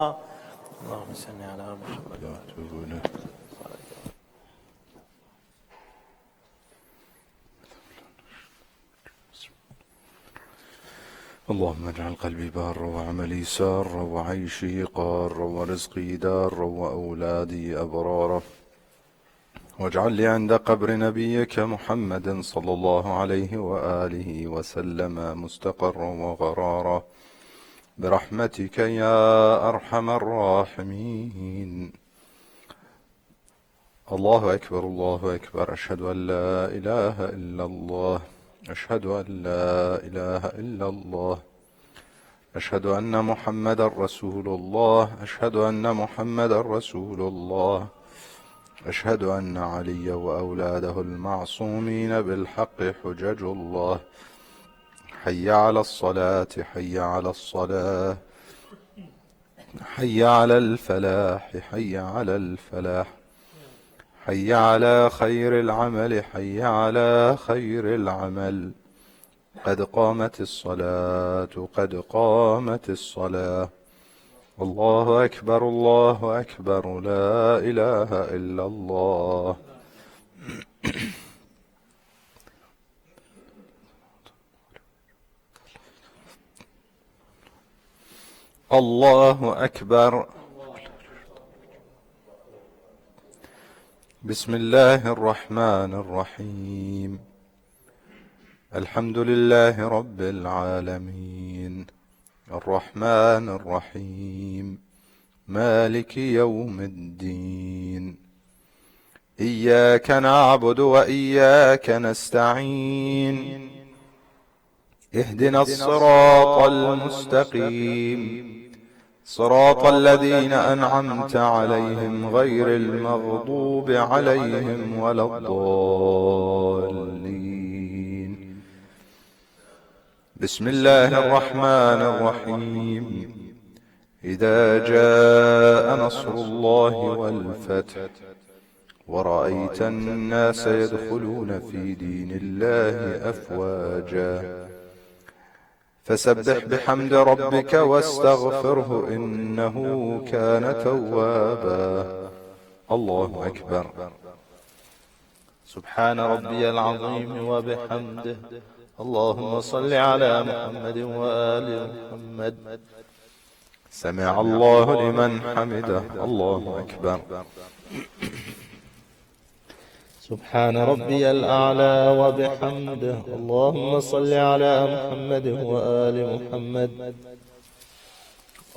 اللهم صل على محمد وآله. اللهم اجعل قلبي بارا وعملي سارا وعيشي قارا ورزقي دارا وأولادي أبرارا، واجعل لي عند قبر نبيك محمد صلى الله عليه وآله وسلم مستقرا وغرارا برحمتك يا أرحم الراحمين. الله أكبر الله أكبر، أشهد أن لا إله إلا الله، أشهد أن لا إله إلا الله، أشهد أن محمد رسول الله، أشهد أن محمد رسول الله، أشهد أن علي وأولاده المعصومين بالحق حجج الله. حي على الصلاة حي على الصلاة، حي على الفلاح حي على الفلاح، حي على خير العمل حي على خير العمل. قد قامت الصلاة قد قامت الصلاة. الله أكبر الله أكبر، لا إله إلا الله. الله أكبر. بسم الله الرحمن الرحيم. الحمد لله رب العالمين، الرحمن الرحيم، مالك يوم الدين. إياك نعبد وإياك نستعين، اهدنا الصراط المستقيم، صراط الذين أنعمت عليهم غير المغضوب عليهم ولا الضالين. بسم الله الرحمن الرحيم. إذا جاء نصر الله والفتح ورأيت الناس يدخلون في دين الله أفواجا فسبح بحمد ربك واستغفره إنه كان توابا. الله أكبر. سبحان ربي العظيم وبحمده. اللهم صل على محمد وآل محمد. سمع الله لمن حمده. الله أكبر. سبحان ربي الأعلى وبحمده. اللهم صل على محمد وآل محمد.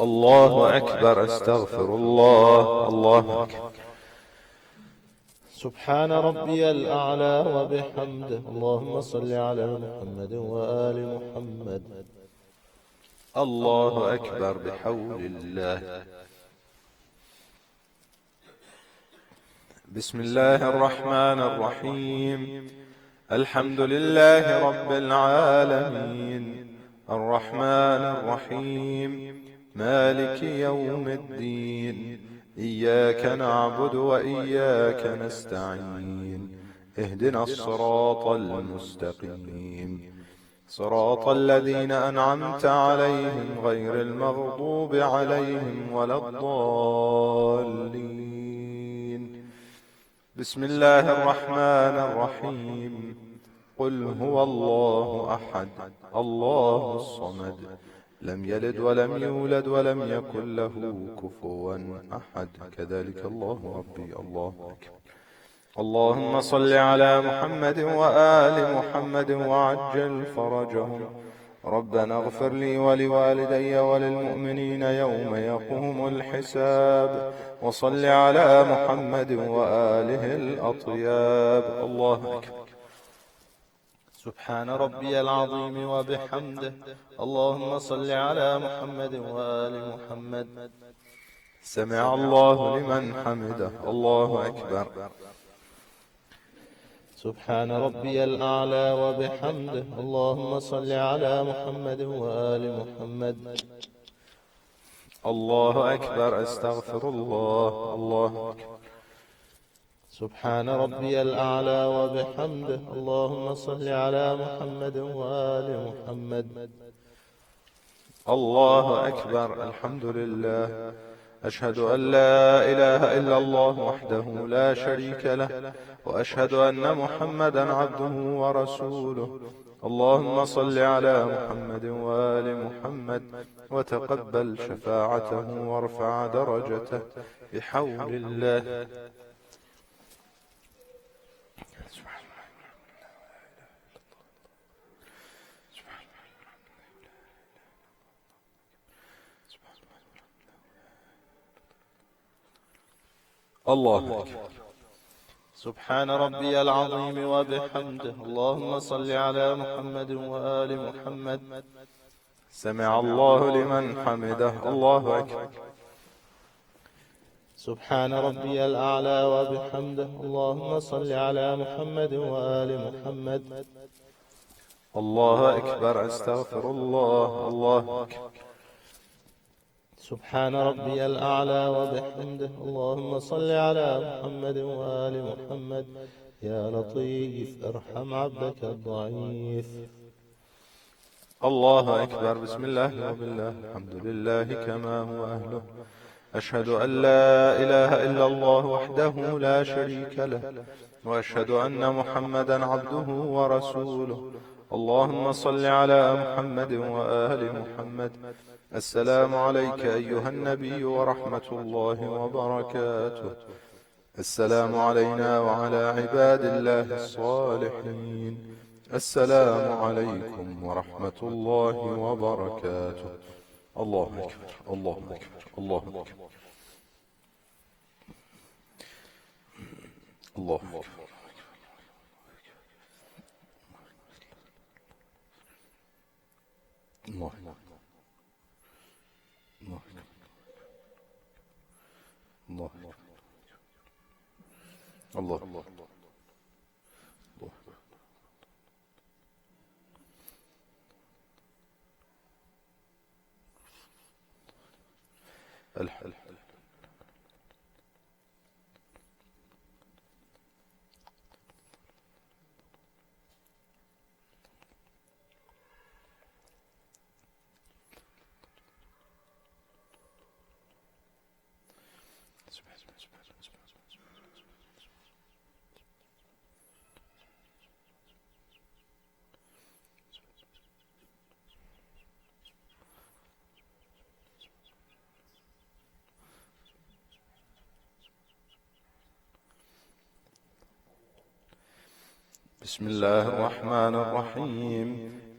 الله أكبر. استغفر الله. الله أكبر. سبحان ربي الأعلى وبحمده. اللهم صل على محمد وآل محمد. الله أكبر بحول الله. بسم الله الرحمن الرحيم. الحمد لله رب العالمين، الرحمن الرحيم، مالك يوم الدين. إياك نعبد وإياك نستعين، اهدنا الصراط المستقيم، صراط الذين أنعمت عليهم غير المغضوب عليهم ولا الضالين. بسم الله الرحمن الرحيم. قل هو الله أحد الله الصمد لم يلد ولم يولد ولم يكن له كفوا أحد. كذلك الله ربي. الله أكبر. اللهم صل على محمد وآل محمد وعجل فرجهم. ربنا اغفر لي ولوالدي وللمؤمنين يوم يقوم الحساب. وصل على محمد وآله الأطياب. الله أكبر. سبحان ربي العظيم وبحمده. اللهم صل على محمد وآل محمد. سمع الله لمن حمده. الله أكبر. سبحان ربي الأعلى وبحمده. اللهم صل على محمد وآل محمد. الله أكبر. استغفر الله. الله أكبر. سبحان ربي الأعلى وبحمده. اللهم صل على محمد وآل محمد. الله أكبر. الحمد لله. أشهد أن لا إله إلا الله وحده لا شريك له، وأشهد أن محمدا عبده ورسوله. اللهم صل على محمد وآل محمد، وتقبل شفاعته وارفع درجته بحول الله. الله أكبر. سبحان ربي العظيم وبحمده. اللهم صل على محمد وآل محمد. سمع الله لمن حمده. الله أكبر. سبحان ربي الأعلى وبحمده. اللهم صل على محمد وآل محمد. الله أكبر. أستغفر الله. الله أكبر. سبحان ربي الأعلى وبحمده. اللهم صل على محمد وآل محمد. يا لطيف ارحم عبدك الضعيف. الله أكبر. بسم الله وبالله الحمد لله كما هو أهله. أشهد أن لا إله إلا الله وحده لا شريك له، وأشهد أن محمدا عبده ورسوله. اللهم صل على محمد وآل محمد. السلام عليك أيها النبي ورحمة الله وبركاته. السلام علينا وعلى عباد الله الصالحين. السلام عليكم ورحمة الله وبركاته. الله أكبر. الله أكبر. الله أكبر. الله أكبر. الله أكبر. الله أكبر. الله أكبر. الله أكبر. الحل. بسم الله الرحمن الرحيم.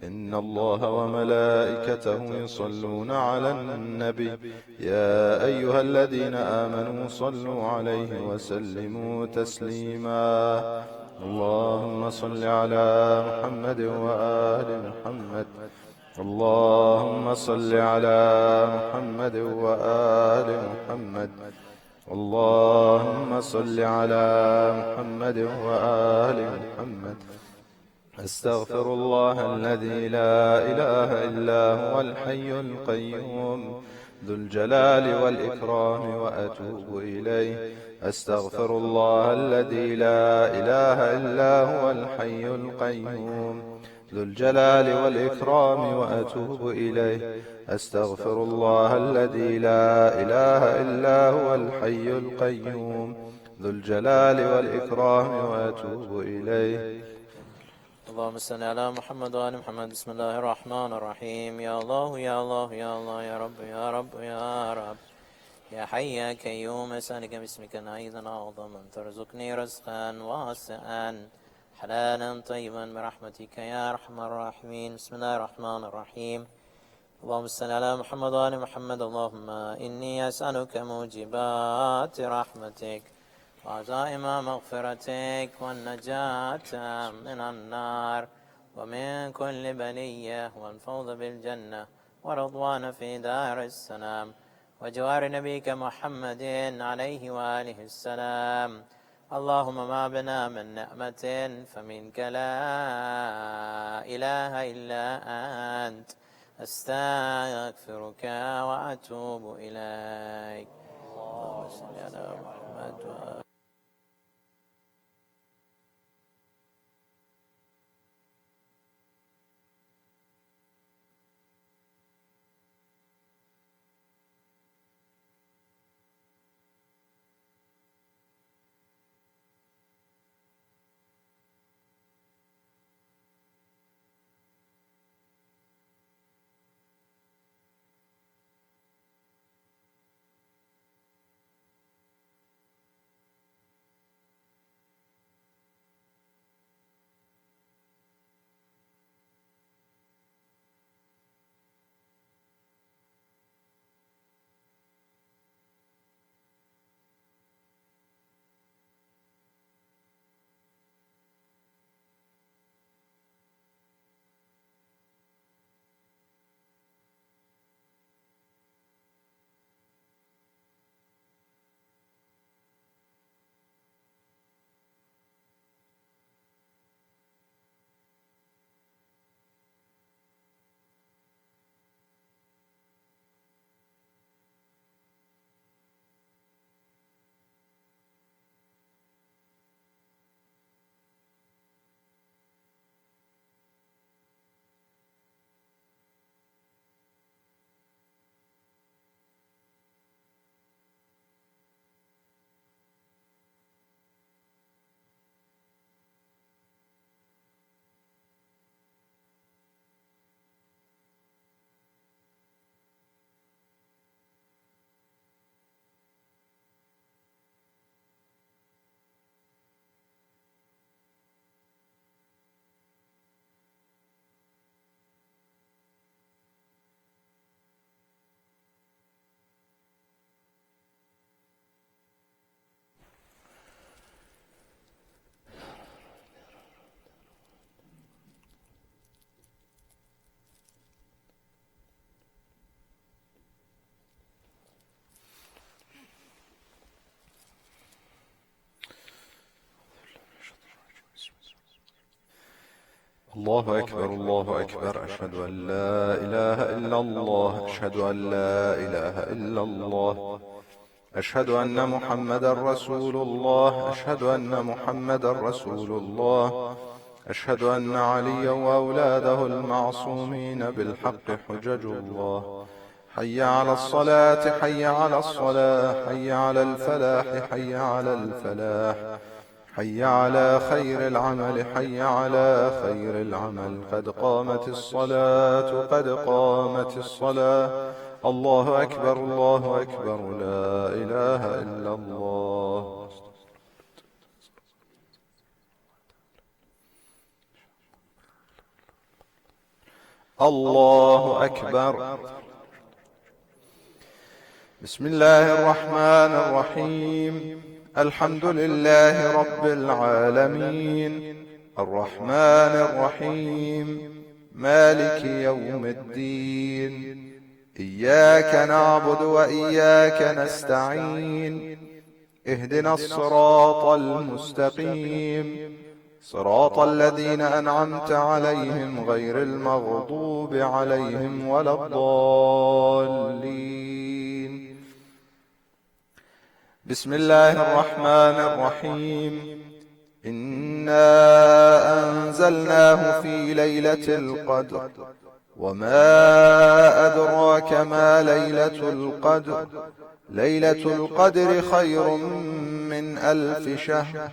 إن الله وملائكته يصلون على النبي، يا أيها الذين آمنوا صلوا عليه وسلموا تسليما. اللهم صل على محمد وآل محمد. اللهم صل على محمد وآل محمد. اللهم صل على محمد وآل محمد. أستغفر الله الذي لا إله إلا هو الحي القيوم ذو الجلال والإكرام وأتوب إليه. أستغفر الله الذي لا إله إلا هو الحي القيوم ذو الجلال والإكرام وأتوب إليه. أستغفر الله الذي لا إله إلا هو الحي القيوم ذو الجلال والإكرام وأتوب إليه. اللهم صل على محمد وآل محمد. بسم الله الرحمن الرحيم. يا الله يا الله يا الله يا رب يا رب يا رب يا حي يا قيوم. أسألك باسمك العظيم الأعظم أن ترزقني رزقا واسعا حلالا طيبا برحمتك يا أرحم الراحمين. بسم الله الرحمن الرحيم. اللهم صل على محمد وآل محمد. اللهم إني أسألك موجبات رحمتك وعزائم مغفرتك والنجاة من النار ومن كل بلية والفوز بالجنة ورضوان في دار السلام وجوار نبيك محمد عليه وآله السلام. اللهم ما بنا من نعمة فمنك لا إله إلا أنت. أستغفرك وأتوب إليك. اللهم صل على محمد وآله. الله أكبر الله أكبر أشهد أن لا إله إلا الله أشهد أن لا إله إلا الله أشهد أن محمدا رسول الله أشهد أن محمدا رسول الله أشهد أن عليا وأولاده المعصومين بالحق حجج الله حي على الصلاة حي على الصلاة حي على الفلاح حي على الفلاح حي على خير العمل حي على خير العمل قد قامت الصلاة قد قامت الصلاة الله أكبر الله أكبر لا إله إلا الله الله أكبر. بسم الله الرحمن الرحيم الحمد لله رب العالمين الرحمن الرحيم مالك يوم الدين إياك نعبد وإياك نستعين اهدنا الصراط المستقيم صراط الذين أنعمت عليهم غير المغضوب عليهم ولا الضالين. بسم الله الرحمن الرحيم إنا أنزلناه في ليلة القدر وما أدراك ما ليلة القدر ليلة القدر خير من 1000 شهر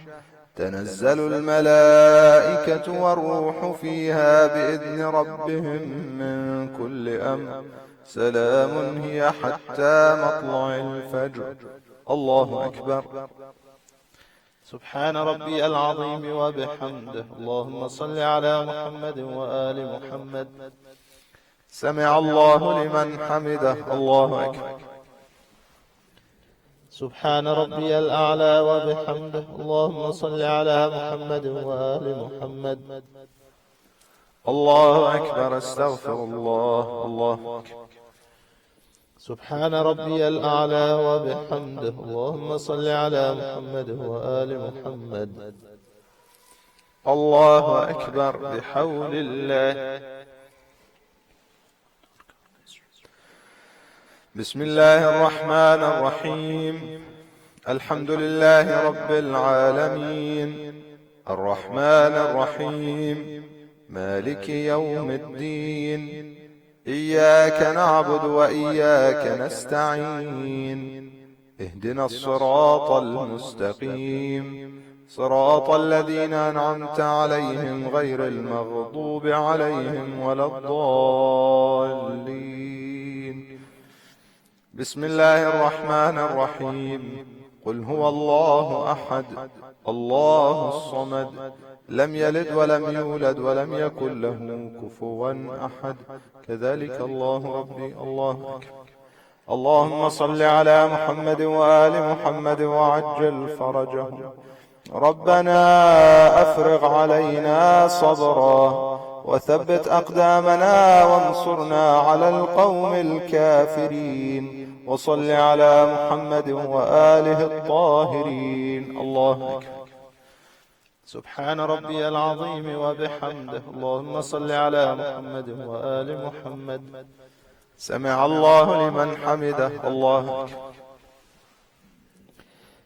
تنزل الملائكة والروح فيها بإذن ربهم من كل أمر سلام هي حتى مطلع الفجر. الله أكبر. سبحان ربي العظيم وبحمده. اللهم صل على محمد وآل محمد. سمع الله لمن حمده. الله أكبر. سبحان ربي الأعلى وبحمده. اللهم صل على محمد وآل محمد. الله أكبر. استغفر الله. الله أكبر. سبحان ربي الأعلى وبحمده. اللهم صل على محمد وآل محمد. الله أكبر. بحول الله. بسم الله الرحمن الرحيم الحمد لله رب العالمين الرحمن الرحيم مالك يوم الدين إياك نعبد وإياك نستعين اهدنا الصراط المستقيم صراط الذين أنعمت عليهم غير المغضوب عليهم ولا الضالين. بسم الله الرحمن الرحيم قل هو الله أحد الله الصمد لم يلد ولم يولد ولم يكن له كفوا أحد كذلك الله ربي. الله أكبر. اللهم صل على محمد وآل محمد وعجل فرجهم. ربنا أفرغ علينا صبرا وثبت أقدامنا وانصرنا على القوم الكافرين وصل على محمد وآله الطاهرين. الله أكبر. سبحان ربي العظيم وبحمده. اللهم صل على محمد وآل محمد. سمع الله لمن حمده. الله أكبر.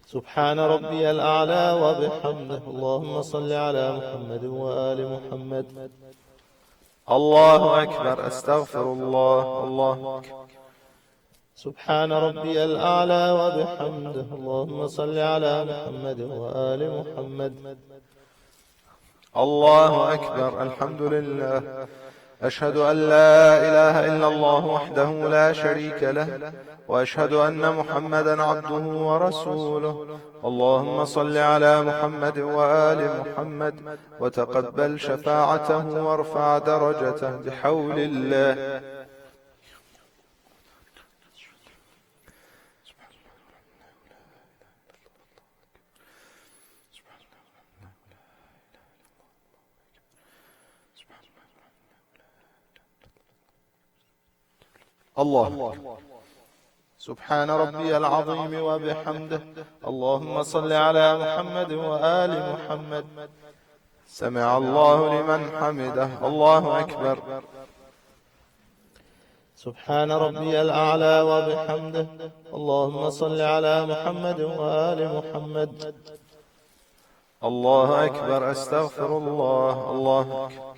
سبحان ربي الأعلى وبحمده. اللهم صل على محمد وآل محمد. الله أكبر. أستغفر الله. الله أكبر. سبحان ربي الأعلى وبحمده. اللهم صل على محمد وآل محمد. الله أكبر. الحمد لله. أشهد أن لا إله إلا الله وحده لا شريك له وأشهد أن محمدا عبده ورسوله. اللهم صل على محمد وآل محمد وتقبل شفاعته وارفع درجته بحول الله. الله. سبحان ربي العظيم وبحمده. اللهم صل على محمد وآل محمد. سمع الله لمن حمده. الله أكبر. سبحان ربي الأعلى وبحمده. اللهم صل على محمد وآل محمد. الله أكبر. أستغفر الله. الله أكبر.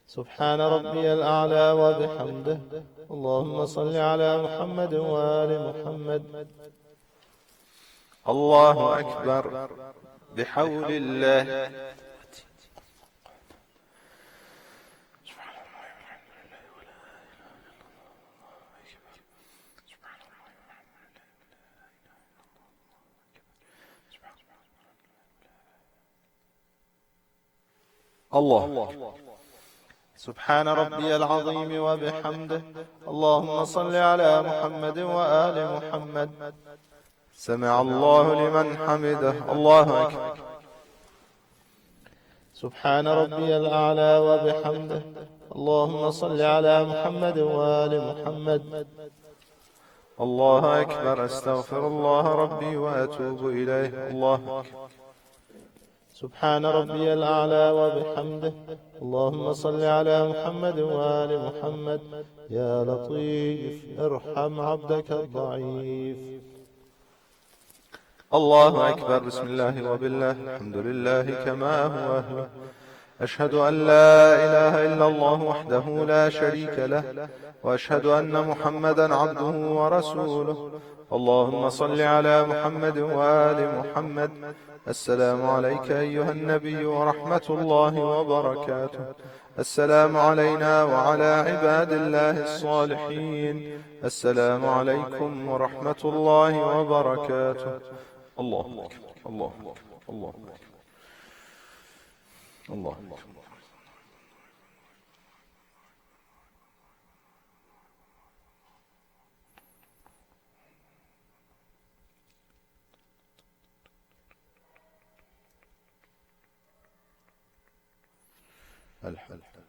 سبحان ربي الأعلى وبحمده. اللهم صل على محمد وآل محمد. الله أكبر. بحول الله. الله. سبحان ربي العظيم وبحمده. اللهم صل على محمد وآل محمد. سمع الله لمن حمده. الله أكبر. سبحان ربي الأعلى وبحمده. اللهم صل على محمد وآل محمد. الله أكبر. أستغفر الله ربي وأتوب إليه. الله أكبر. سبحان ربي الأعلى وبحمده. اللهم صل على محمد وآل محمد. يا لطيف ارحم عبدك الضعيف. الله أكبر. بسم الله وبالله. الحمد لله كما هو أهله. أشهد أن لا إله إلا الله وحده لا شريك له، وأشهد أن محمدا عبده ورسوله. اللهم صل على محمد وآل محمد. السلام عليك أيها النبي ورحمة الله وبركاته. السلام علينا وعلى عباد الله الصالحين. السلام عليكم ورحمة الله وبركاته. الله أكبر. الله أكبر. الله أكبر. الله أكبر. الحمد لله.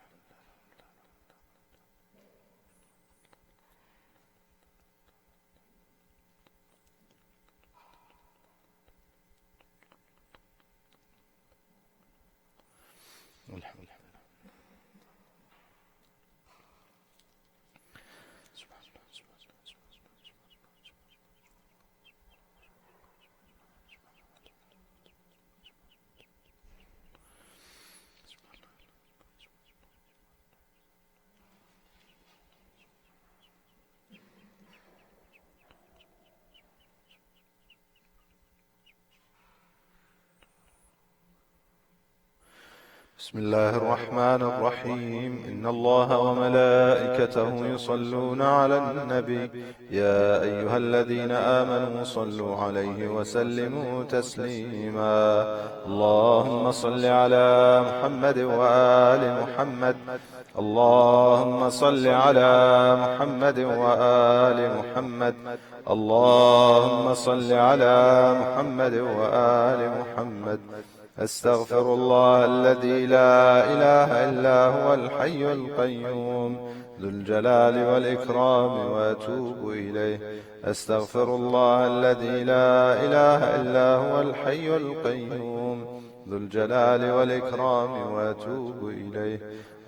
بسم الله الرحمن الرحيم. إن الله وملائكته يصلون على النبي يا أيها الذين آمنوا صلوا عليه وسلموا تسليما. اللهم صل على محمد وآل محمد. اللهم صل على محمد وآل محمد. اللهم صل على محمد وآل محمد. أستغفر الله الذي لا إله إلا هو الحي القيوم ذو الجلال والإكرام وأتوب إليه. أستغفر الله الذي لا إله إلا هو الحي القيوم ذو الجلال والإكرام وأتوب إليه.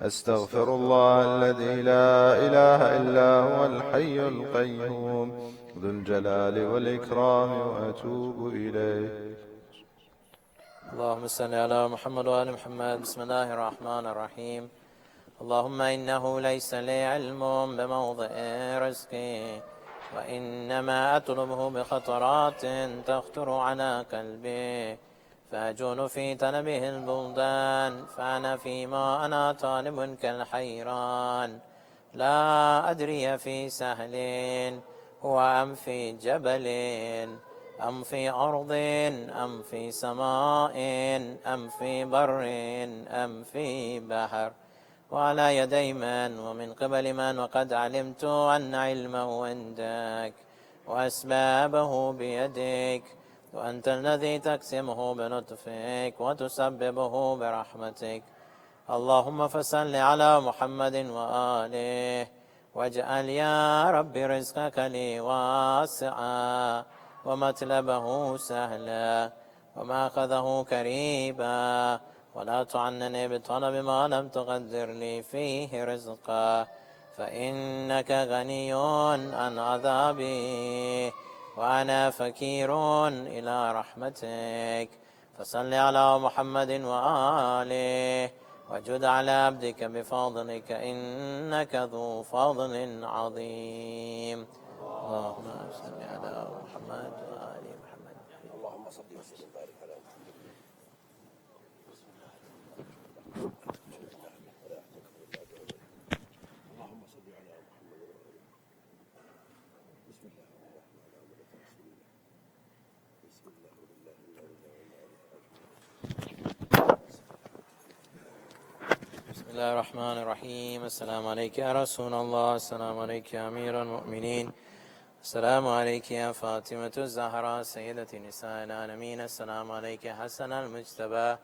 أستغفر الله الذي لا إله إلا هو الحي القيوم ذو الجلال والإكرام وأتوب إليه. اللهم صل على محمد وآل محمد. بسم الله الرحمن الرحيم. اللهم إنه ليس لي علم بموضع رزقي، وإنما أطلبه بخطرات تخطر على قلبي، فأجول في طلبه البلدان، فأنا فيما أنا طالب كالحيران، لا أدري في سهل هو أم في جبل، أم في أرض أم في سماء، أم في بر أم في بحر، وعلى يدي من ومن قبل من، وقد علمت أن علمه عندك وأسبابه بيدك، وأنت الذي تقسمه بلطفك وتسببه برحمتك. اللهم فصل على محمد وآله، واجعل يا رب رزقك لي واسعا، ومطلبه سهلا، ومأخذه كريبا، ولا تعنني بطلب ما لم تقدر لي فيه رزقا، فإنك غني عن عذابي وأنا فقير إلى رحمتك. فصل على محمد وآله وجد على عبدك بفضلك إنك ذو فضل عظيم. اللهم صل على محمد وآل محمد. اللهم صل وسلم وبارك على محمد. اللهم صل على محمد وآله. بسم الله الرحمن الرحيم. بسم الله بالله بسم الله الرحمن الرحيم. السلام عليك يا رسول الله، السلام عليك يا أمير المؤمنين، السلام عليك يا فاطمة الزهراء سيدة نساء العالمين، السلام عليك يا حسن المجتبى،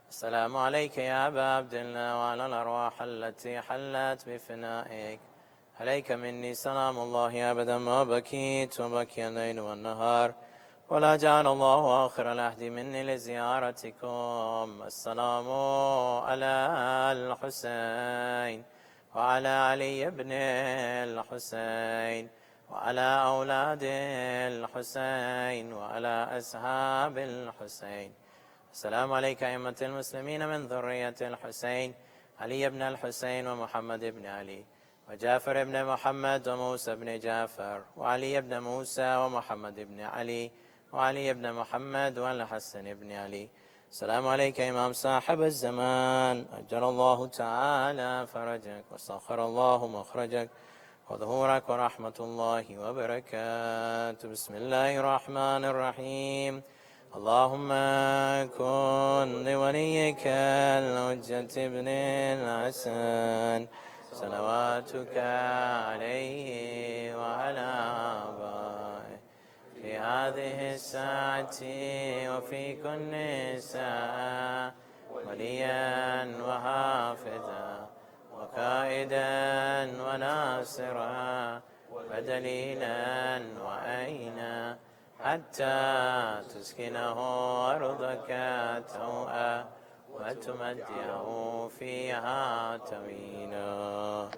السلام عليك يا أبا عبد الله وعلى الأرواح التي حلت بفنائك. عليك مني سلام الله أبدا ما بكيت وبكي الليل والنهار، ولا جعل الله آخر العهد مني لزيارتكم. السلام على الحسين وعلى علي بن الحسين وعلى أولاد الحسين وعلى أصحاب الحسين. السلام عليك أئمة المسلمين من ذرية الحسين، علي بن الحسين ومحمد بن علي وجعفر بن محمد وموسى بن جعفر وعلي بن موسى ومحمد بن علي وعلي بن محمد والحسن بن علي. السلام عليك إمام صاحب الزمان، أجل الله تعالى فرجك وسخر الله مخرجك وظهورك ورحمة الله وبركاته. بسم الله الرحمن الرحيم. اللهم كن لوليك الحجة بن الحسن صلواتك عليه وعلى آبائه في هذه الساعة وفي كل ساعة وليا وحافظا وقائدا وناصرا ودليلا وأينا، حتى تسكنه أرضك توءا وتمتعه فيها طويلا.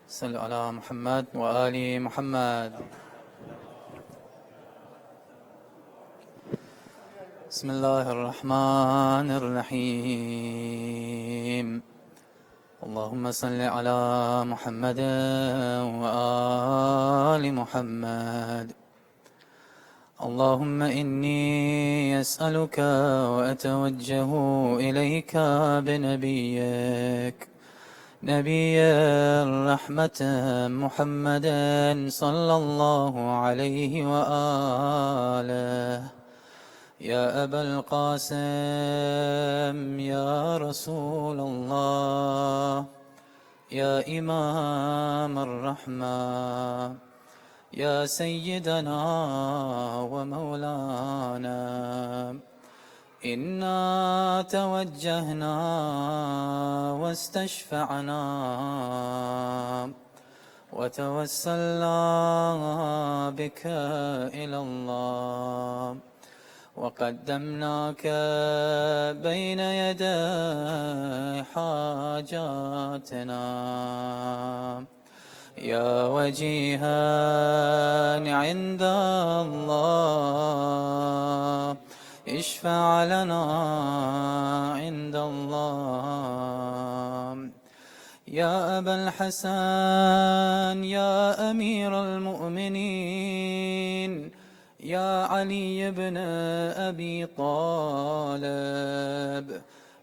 صل على محمد وآل محمد. بسم الله الرحمن الرحيم. اللهم صل على محمد وآل محمد. اللهم إني أسألك وأتوجه إليك بنبيك نبي الرحمة محمد صلى الله عليه وآله. يا أبا القاسم يا رسول الله، يا إمام الرحمة، يا سيدنا ومولانا، إنا توجهنا واستشفعنا وتوسلنا بك إلى الله، وقدمناك بين يدي حاجاتنا. يا وجيها عند الله، اشفع لنا عند الله. يا أبا الحسن يا أمير المؤمنين، يا علي بن أبي طالب،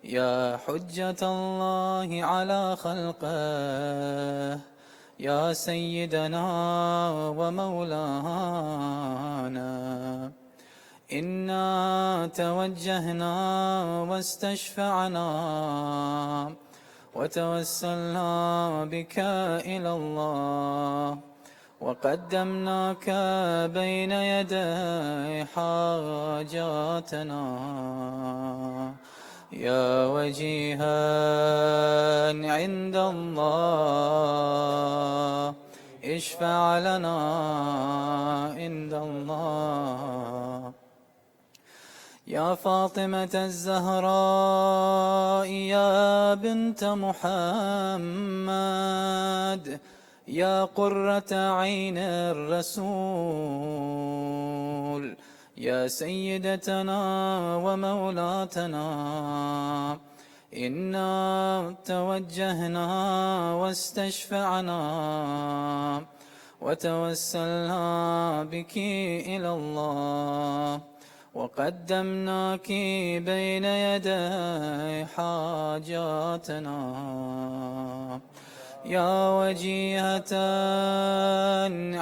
يا حجة الله على خلقه، يا سيدنا ومولانا، إنا توجهنا واستشفعنا وتوسلنا بك إلى الله، وقدمناك بين يدي حاجاتنا. يا وجيها عند الله، اشفع لنا عند الله. يا فاطمة الزهراء يا بنت محمد، يا قرة عين الرسول، يا سيدتنا ومولاتنا، إنا توجهنا واستشفعنا وتوسلنا بك إلى الله، وقدمناك بين يدي حاجاتنا. يا وجيهة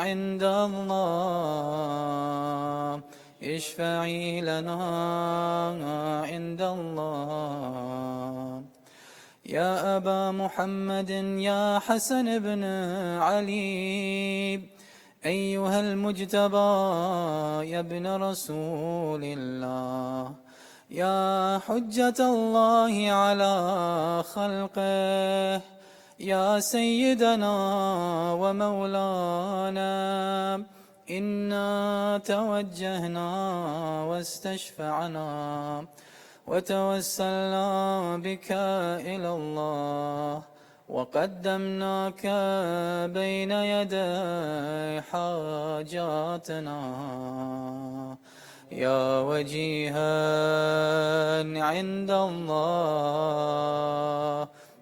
عند الله، اشفعي لنا عند الله. يا أبا محمد يا حسن بن علي، أيها المجتبى يا ابن رسول الله، يا حجة الله على خلقه، يا سيدنا ومولانا، إنا توجهنا واستشفعنا وتوسلنا بك إلى الله، وقدمناك بين يدي حاجاتنا. يا وجيها عند الله،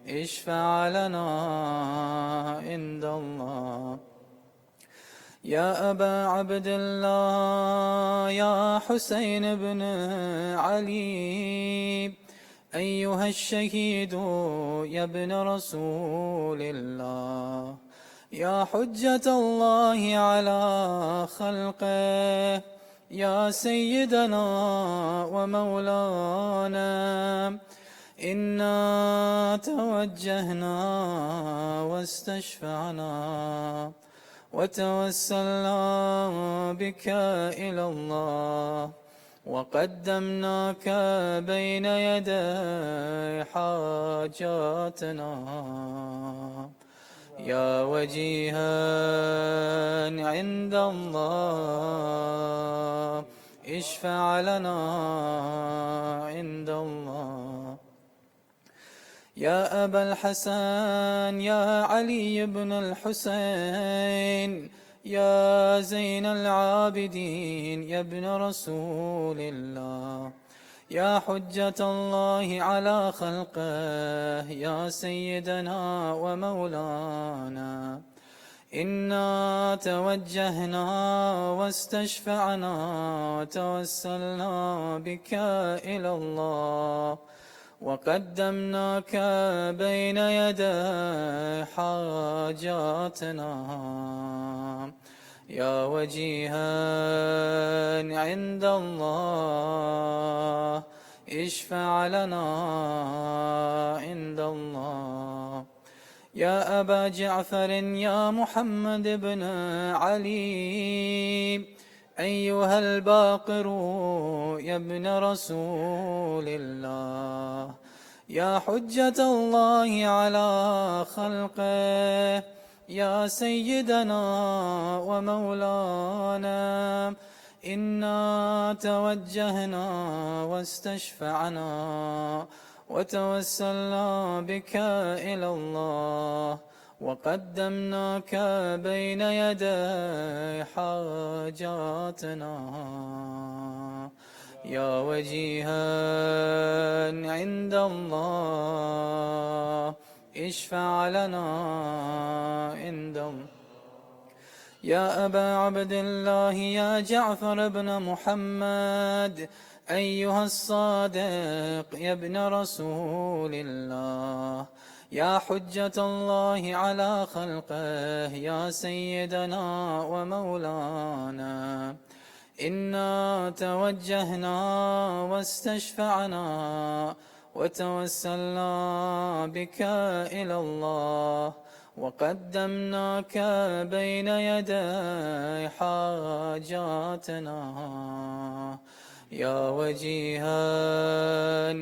اشفع لنا عند الله. يا أبا عبد الله يا حسين بن علي، أيها الشهيد يا ابن رسول الله، يا حجة الله على خلقه، يا سيدنا ومولانا، إنا توجهنا واستشفعنا وتوسلنا بك إلى الله، وقدمناك بين يدي حاجاتنا. يا وجيها عند الله، اشفع لنا عند الله. يا أبا الحسن يا علي بن الحسين، يا زين العابدين يا ابن رسول الله، يا حجة الله على خلقه، يا سيدنا ومولانا، إنا توجهنا واستشفعنا وتوسلنا بك إلى الله وقدمناك بين يدي حاجاتنا يا وجيها عند الله اشفع لنا عند الله. يا أبا جعفر يا محمد بن علي أيها الباقر يا ابن رسول الله يا حجة الله على خلقه يا سيدنا ومولانا إنا توجهنا واستشفعنا وتوسلنا بك إلى الله وقدمناك بين يدي حاجاتنا يا وجيها عند الله اشفع لنا عند الله. يا أبا عبد الله يا جعفر بن محمد أيها الصادق يا ابن رسول الله يا حجة الله على خلقه يا سيدنا ومولانا إنا توجهنا واستشفعنا وتوسلنا بك إلى الله وقدمناك بين يدي حاجاتنا يا وجيها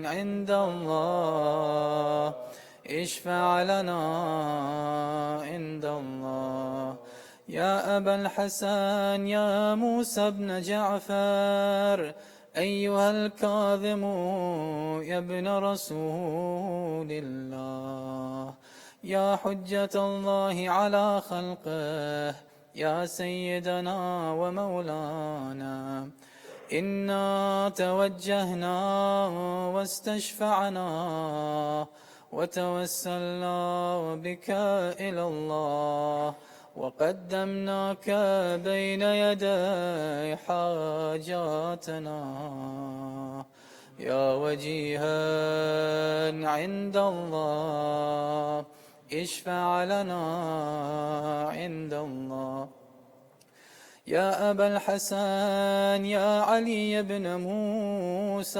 عند الله اشفع لنا عند الله. يا أبا الحسن يا موسى بن جعفر أيها الكاظم يا ابن رسول الله يا حجة الله على خلقه يا سيدنا ومولانا إنا توجهنا واستشفعنا وتوسلنا بك إلى الله وقدمناك بين يدي حاجاتنا يا وجيها عند الله اشفع لنا عند الله. يا أبا الحسن يا علي بن موسى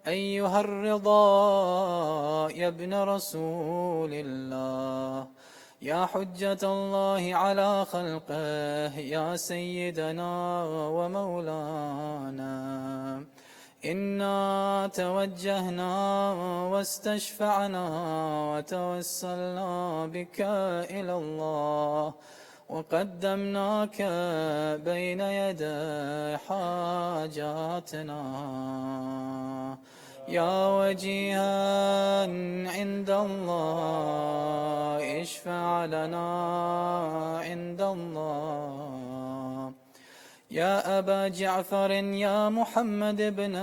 أيها الرضا يا ابن رسول الله يا حجة الله على خلقه يا سيدنا ومولانا إنا توجهنا واستشفعنا وتوسلنا بك إلى الله وقدمناك بين يدي حاجاتنا يا وجيها عند الله اشفع لنا عند الله. يا أبا جعفر يا محمد بن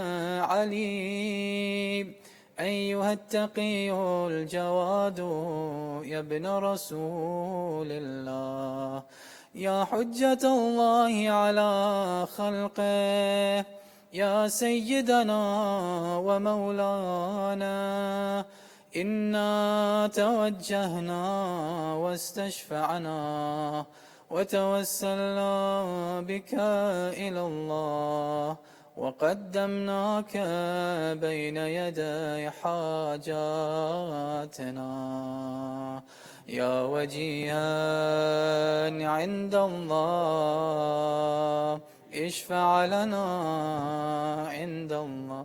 علي أيها التقي الجواد يا ابن رسول الله يا حجة الله على خلقه يا سيدنا ومولانا إنا توجهنا واستشفعنا وتوسلنا بك إلى الله وقدمناك بين يدي حاجاتنا يا وجيها عند الله اشفع لنا عند الله.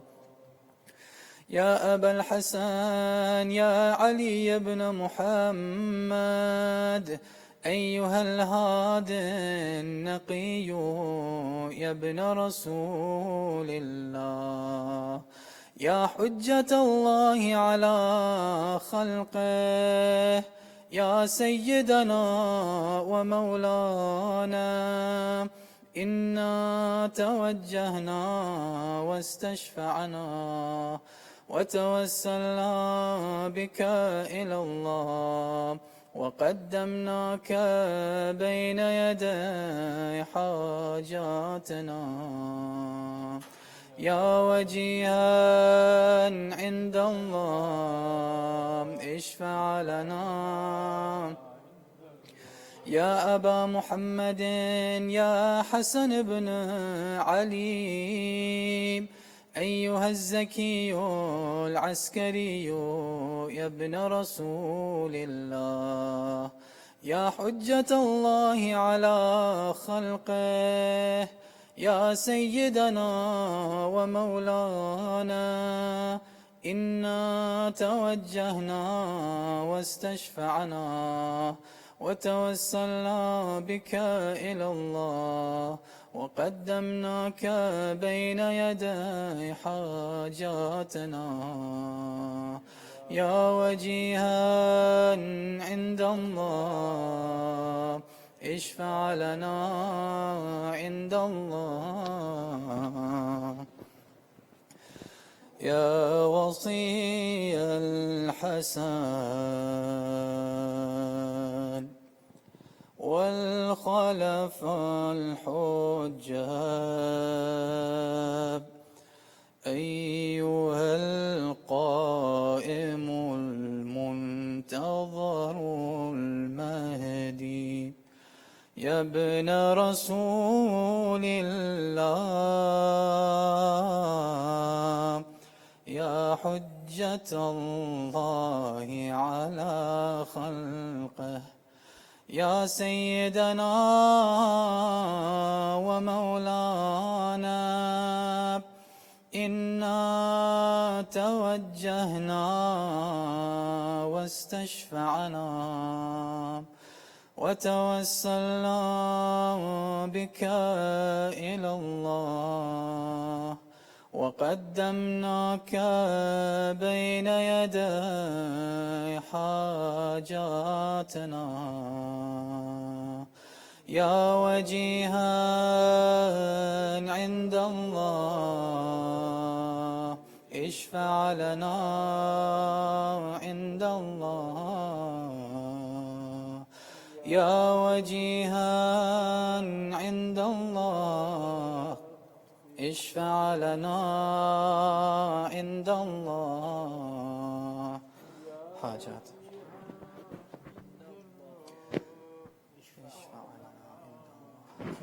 يا أبا الحسن يا علي بن محمد أيها الهادي النقي يا ابن رسول الله يا حجة الله على خلقه يا سيدنا ومولانا إنا توجهنا واستشفعنا وتوسلنا بك إلى الله وقدمناك بين يدي حاجاتنا يا وجيها عند الله اشفع لنا يا أبا محمد يا حسن بن علي أيها الزكي العسكري يا ابن رسول الله يا حجة الله على خلقه يا سيدنا ومولانا إنا توجهنا واستشفعنا وتوسلنا بك إلى الله وقدمناك بين يدي حاجاتنا يا وجيها عند الله اشفع لنا عند الله يا وصي الحسن والخلف الحجاب أيها القائم المنتظر المهدي يا ابن رسول الله يا حجة الله على خلقه يا سيدنا ومولانا إنا توجهنا واستشفعنا وتوسلنا بك إلى الله وقدمناك بين يدي حاجاتنا يا وجيها عند الله اشفع لنا عند الله يا وجيها عند الله اشفع لنا عند الله حاجات اشفع لنا عند الله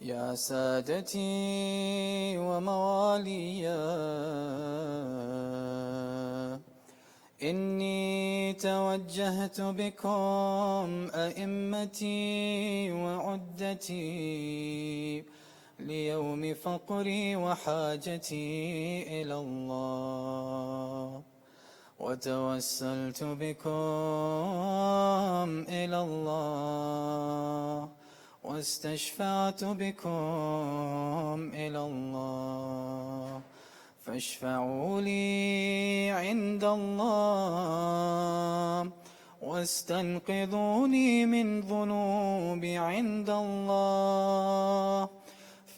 يا سادتي وموالي إني توجهت بكم أئمتي وعدتي ليوم فقري وحاجتي إلى الله وتوسلت بكم إلى الله واستشفعت بكم إلى الله فاشفعوا لي عند الله واستنقذوني من ذنوبي عند الله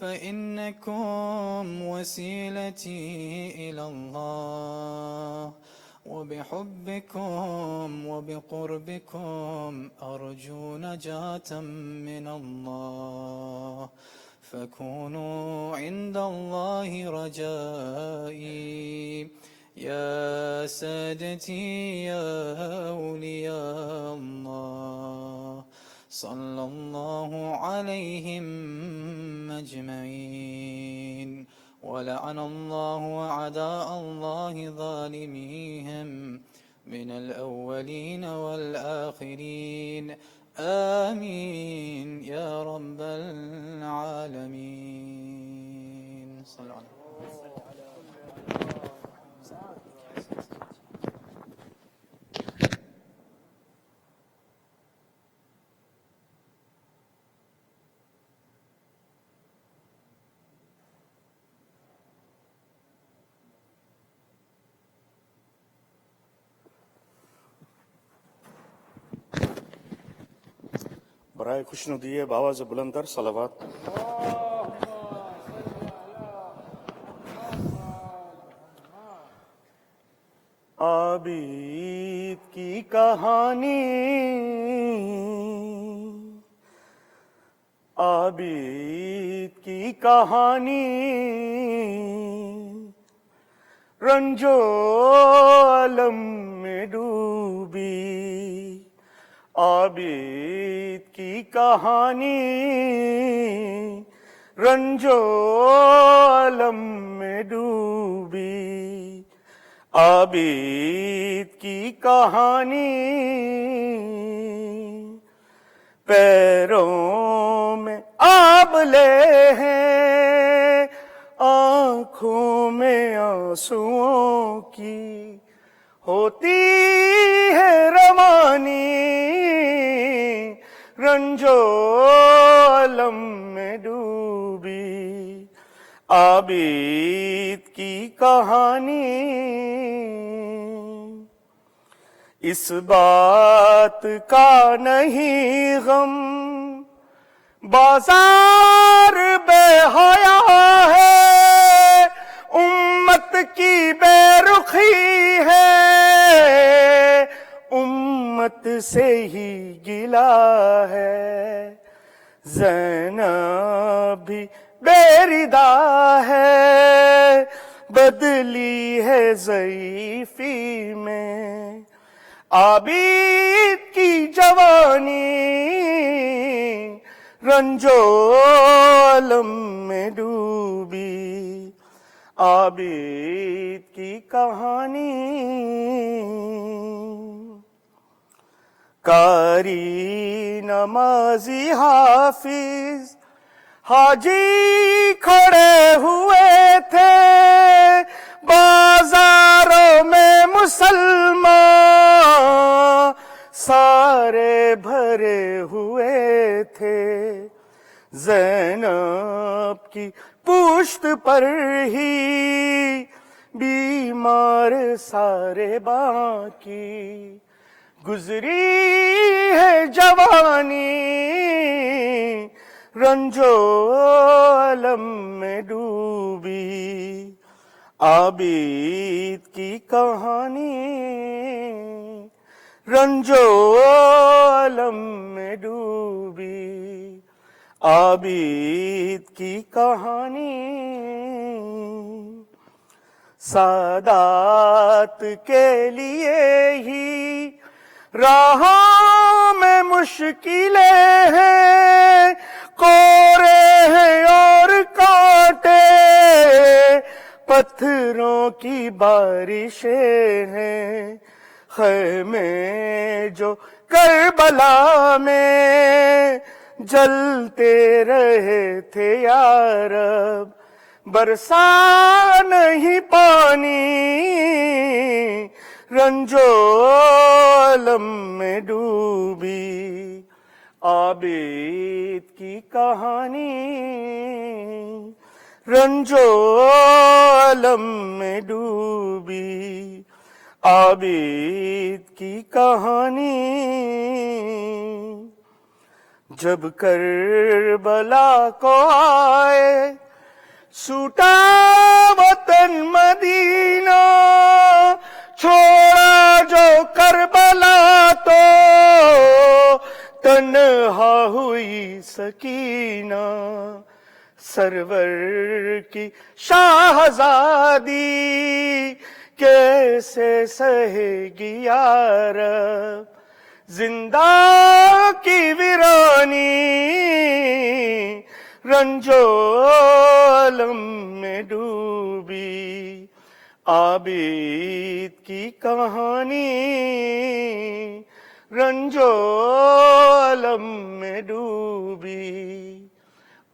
فإنكم وسيلتي إلى الله وبحبكم وبقربكم أرجو نجاة من الله فكونوا عند الله رجائي يا سادتي يا أولياء الله صلى الله عليهم أجمعين ولعن الله أعداء الله ظالميهم من الأولين والآخرين آمين يا رب العالمين صلى الله عليه وسلم. برائے خوشنودی بآواز بلند تر صلوات. عابد کی کہانی، عابد کی کہانی، رنجو علم میں ڈوبی. عابد کی کہانی، رنجو علم میں ڈوبی. عابد کی کہانی، پیروں میں آبلے ہیں، آنکھوں میں آنسوؤں کی ہوتی ہے روانی. رنجو علم میں ڈوبی. عابد کی کہانی، اس بات کا نہیں غم بازار بے حیا ہے، امت کی بے رخی ہے، امت سے ہی گلا ہے. زینب بھی بے ردا ہے، بدلی ہے ضعیفی میں. عابد کی جوانی، رنجو علم میں ڈوبی. عابد کی کہانی، قاری نمازی حافظ حاجی کھڑے ہوئے تھے، بازاروں میں مسلمان سارے بھرے ہوئے تھے. زینب کی پشت پر ہی بیمار سارے باقی. گزری ہے جوانی، رنجو علم میں ڈوبی. عابد کی کہانی، رنجو علم میں ڈوبی. عابد کی کہانی، سادات کے لیے ہی راہوں میں مشکلیں ہیں، کورے ہیں اور کانٹے، پتھروں کی بارشیں ہیں. خیمے جو کربلا میں جلتے رہے تھے یا رب، برسا نہیں پانی. رنجو علم میں ڈوبی. عابد کی کہانی، رنجو علم میں ڈوبی. عابد کی کہانی، جب کربلا کو آئے چھوٹا وطن مدینہ، چھوڑا جو کربلا تو تنہا ہوئی سکینہ. سرور کی شاہزادی کیسے سہے گی یا رب، زندہ کی ویرانی. رنجو علم میں ڈوبی. عابد کی کہانی، رنجو علم میں ڈوبی.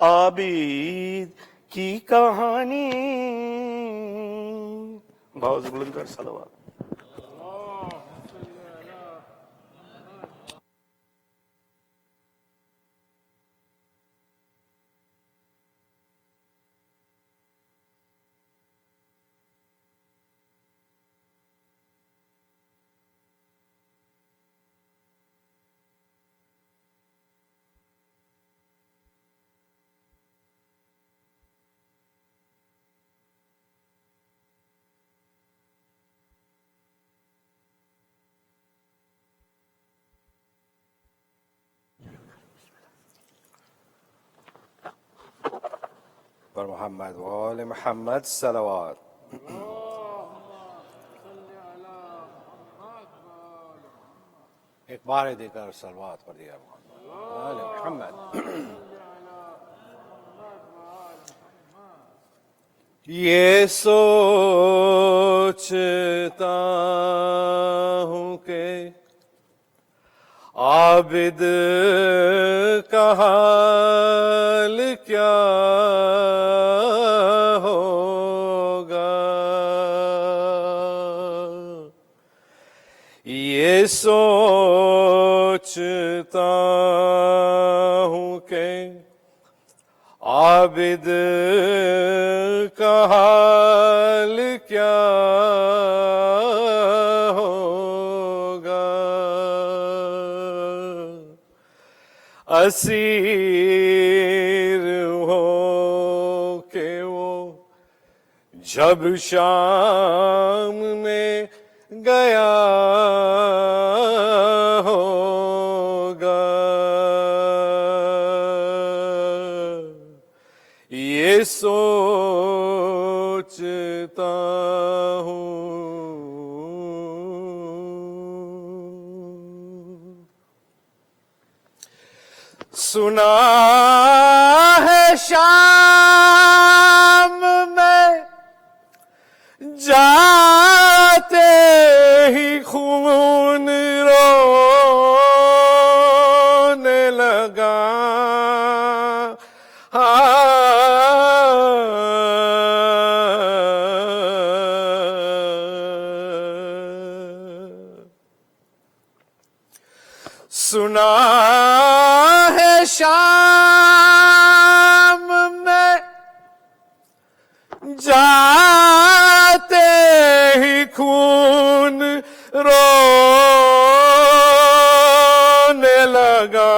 عابد کی کہانی. باز بلند کر صلوات. پر محمد و آل محمد صلوات. ایک بار دے کر صلوات پڑھ دیا آل محمد. یہ سوچتا ہوں کہ عابد کا حال کیا ہوگا. یہ سوچتا ہوں کہ عابد کا حال کیا ہوگا. اسیر ہو کہ وہ جب شام میں گیا ہوگا. یہ سوچتا ہوں. سنا ہے شام میں جاتے ہی خون رونے لگا. سنا ہے شام میں جاتے ہی خون رونے لگا.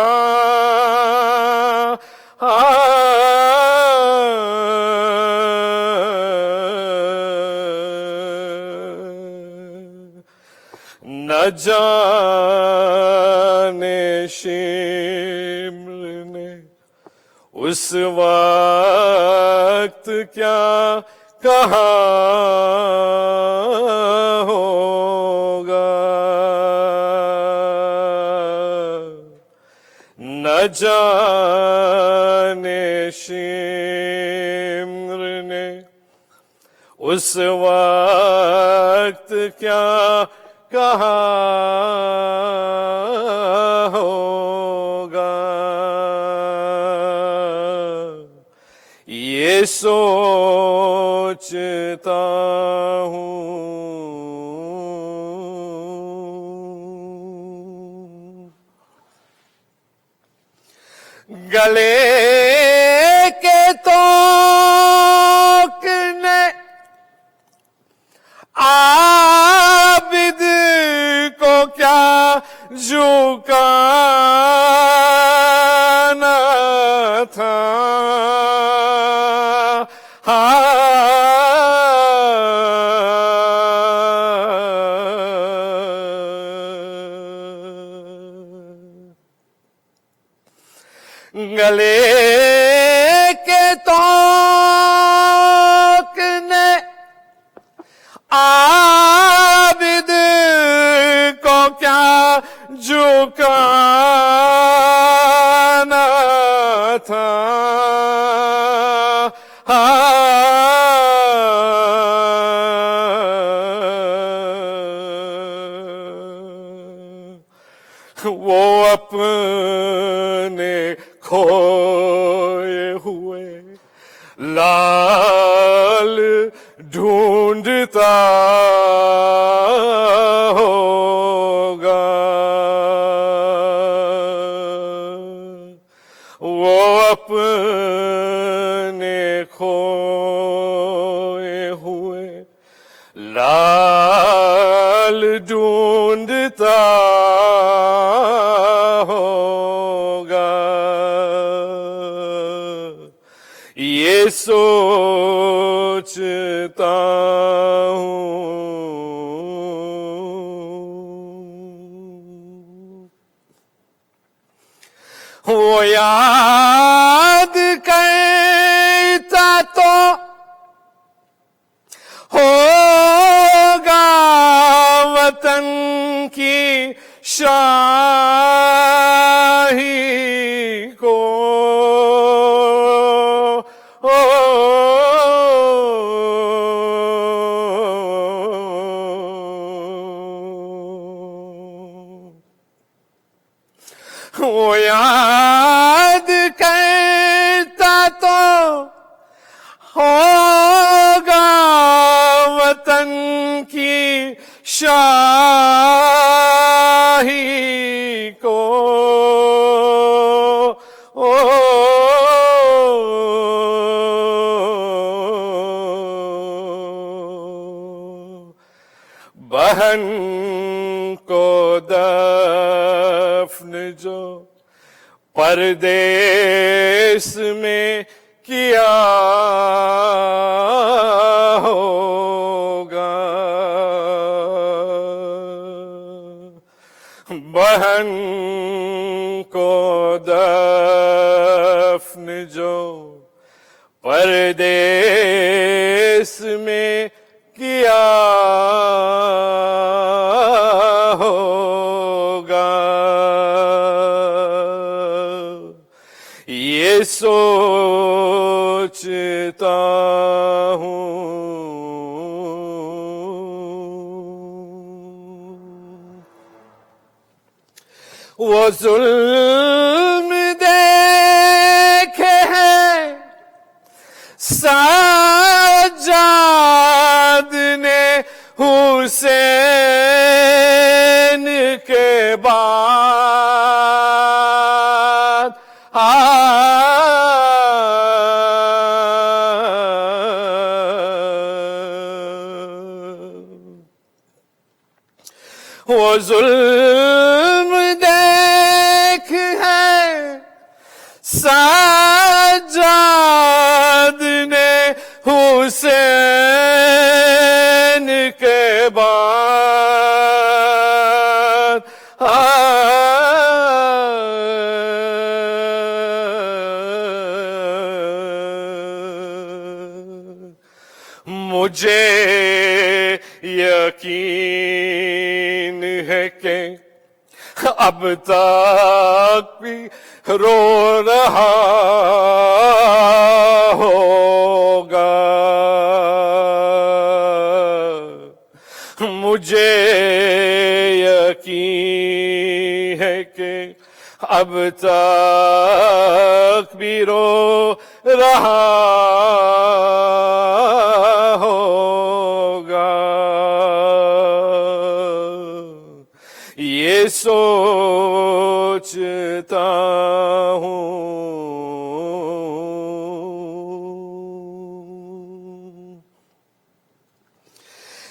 نہ جانے شمر نے اس وقت کیا کہا ہوگا. نہ جانے شمر نے اس وقت کیا کہا ہوگا. یہ سوچتا ہوں. گلے کے توق نے عابد کو کیا جھکانا تھا. گلے کے توق نے عابد کو کیا جھکانا تھا. وہ اپنے کھوئے ہوئے لال ڈھونڈتا ہوگا. وہ اپنے کھوئے ہوئے لال ڈھونڈتا ہوگا. یہ سوچتا ہوں. وہ یاد کرتا تو ہوگا وطن کی شاہی کو وہ یاد کرتا تو ہوگا وطن کی شاہی کو بہن کو دفن جو پردیس میں کیا ہوگا بہن کو دفن جو پردیس میں کیا ہوگا یہ سوچتا ہوں وہ ظلم دیکھے ہیں سجاد نے حسین کے بعد وہ ظلم دیکھ ہے سجاد نے حسین کے بعد مجھے یقین ہے کہ اب تک بھی رو رہا ہوگا مجھے یقین ہے کہ اب تک بھی رو رہا ہوگا یہ سوچتا ہوں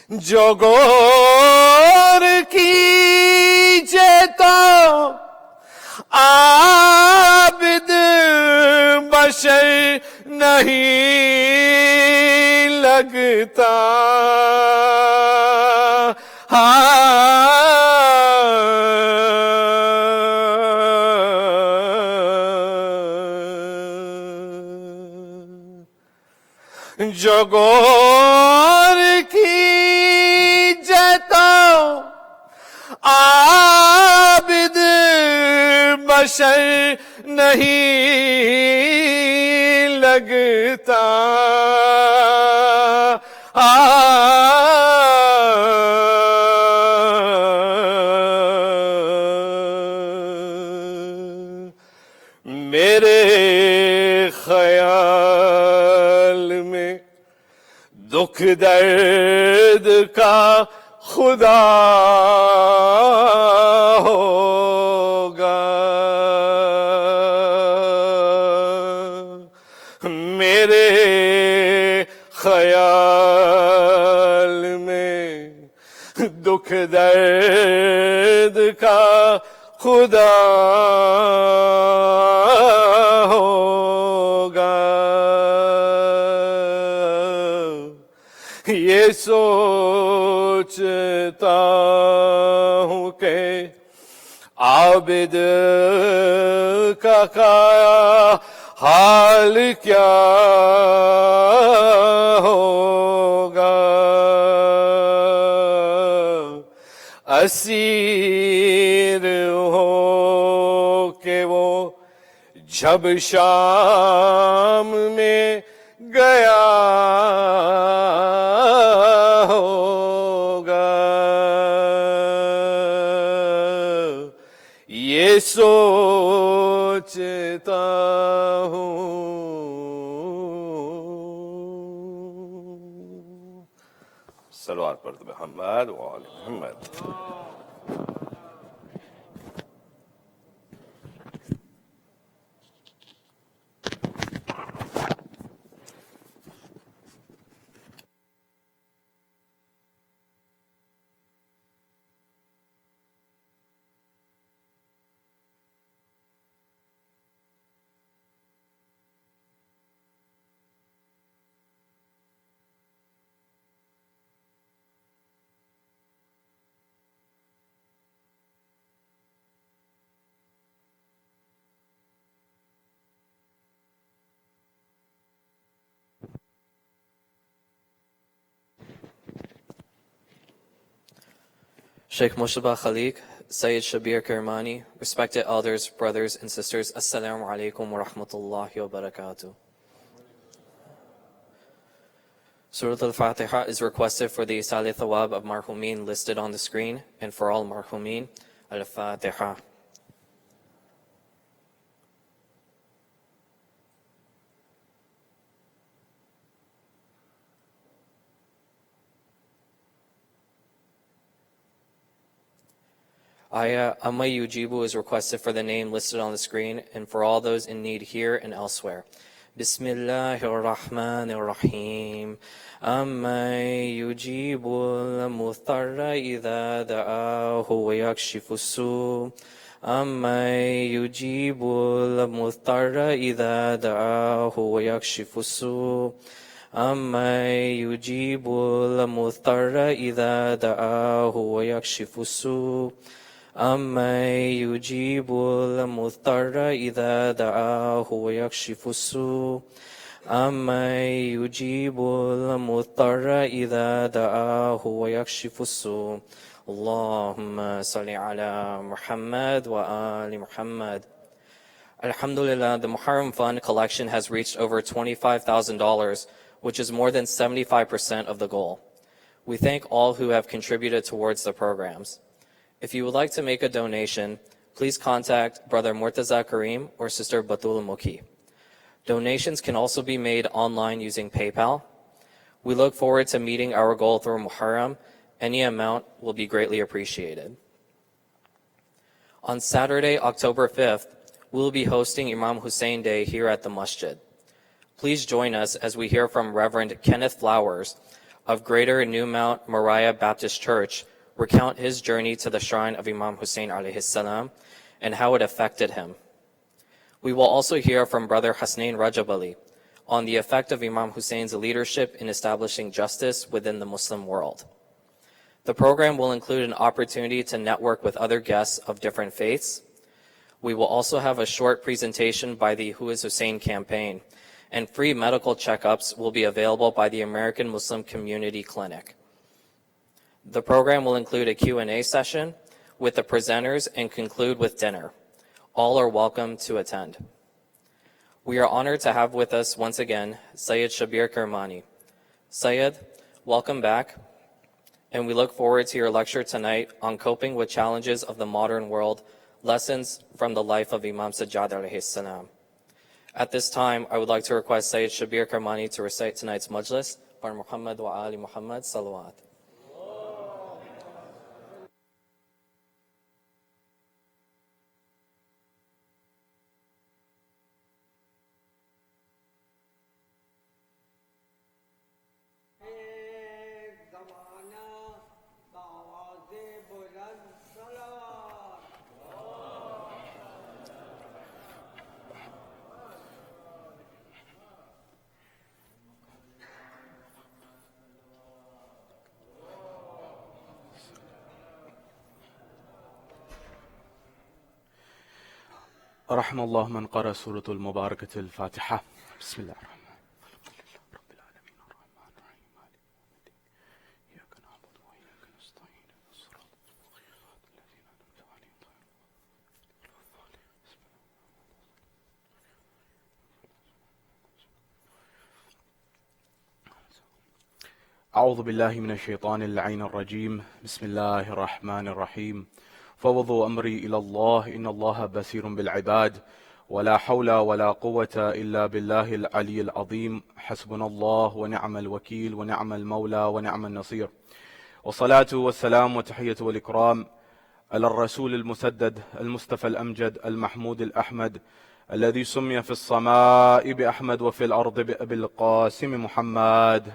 جو غور کیجے تو عابد بشر نہیں لگتا جو غور کیجے تو عابد بشر نہیں لگتا میرے خیال میں دکھ درد کا خدا ہوگا میرے خیال میں دکھ درد کا خدا ہوگا یہ سوچتا ہوں کہ عابد کا हाल क्या होगा, असीर हो के वो जब शाम में गया होगा। ये सोचता हूँ सलवात पर मोहम्मद व आले Mohammad. Sheikh Mushabah Khalik, Syed Shabeer Kirmani, respected elders, brothers and sisters, Assalamu alaikum wa rahmatullahi wa barakatuh. Surah Al-Fatiha is requested for the Isali Thawab of Marhumin listed on the screen, and for all Marhumin, Al-Fatiha. Ayah Amma Yujibu is requested for the name listed on the screen and for all those in need here and elsewhere. Bismillahir Rahmanir Rahim. Amma yujibu al-mutharra idha da'ahu wa yakshifu su. Amma yujibu al-mutharra idha da'ahu wa yakshifu su. أَمَّن يُجِيبُ الْمُضْطَرَّ إِذَا دَعَاهُ وَيَكْشِفُ السُّوءَ أَمَّن يُجِيبُ الْمُضْطَرَّ إِذَا دَعَاهُ وَيَكْشِفُ السُّوءَ أَمَّن يُجِيبُ الْمُضْطَرَّ إِذَا دَعَاهُ وَيَكْشِفُ السُّوءَ اللهم صل على محمد وآل محمد. Alhamdulillah, the Muharram Fund collection has reached over $25,000, which is more than 75% of the goal. We thank all who have contributed towards the programs. If you would like to make a donation, please contact Brother Murtaza Kareem or Sister Batul Muki. Donations can also be made online using PayPal. We look forward to meeting our goal through Muharram. Any amount will be greatly appreciated. On Saturday, October 5th, we will be hosting Imam Hussein Day here at the Masjid. Please join us as we hear from Reverend Kenneth Flowers of Greater Newmount Moriah Baptist Church recount his journey to the shrine of Imam Hussein alayhi salam and how it affected him. We will also hear from Brother Hasnain Rajab Ali on the effect of Imam Hussein's leadership in establishing justice within the Muslim world. The program will include an opportunity to network with other guests of different faiths. We will also have a short presentation by the Who is Hussein campaign, and free medical checkups will be available by the American Muslim Community Clinic. The program will include a Q&A session with the presenters and conclude with dinner. All are welcome to attend. We are honored to have with us once again Syed Shabeer Kirmani. Syed, welcome back, and we look forward to your lecture tonight on coping with challenges of the modern world, lessons from the life of Imam Sajjad alayhi salam. At this time, I would like to request Syed Shabeer Kirmani to recite tonight's majlis, Bar Muhammad wa Ali Muhammad Salawat. رحم الله من قرأ سورة المباركة الفاتحة. بسم الله الرحمن الرحيم. رب العالمين الرحمن الرحيم مالك يوم الدين إياك نعبد وإياك نستعين اهدنا الصراط المستقيم صراط الذين أنعمت عليهم غير المغضوب عليهم. أعوذ بالله من الشيطان اللعين الرجيم. بسم الله الرحمن الرحيم. فوضوا أمري إلى الله إن الله بصير بالعباد ولا حول ولا قوة إلا بالله العلي العظيم. حسبنا الله ونعم الوكيل ونعم المولى ونعم النصير. والصلاة والسلام والتحية والإكرام على الرسول المسدد المصطفى الأمجد المحمود الأحمد الذي سمي في السماء بأحمد وفي الأرض بأبي القاسم محمد.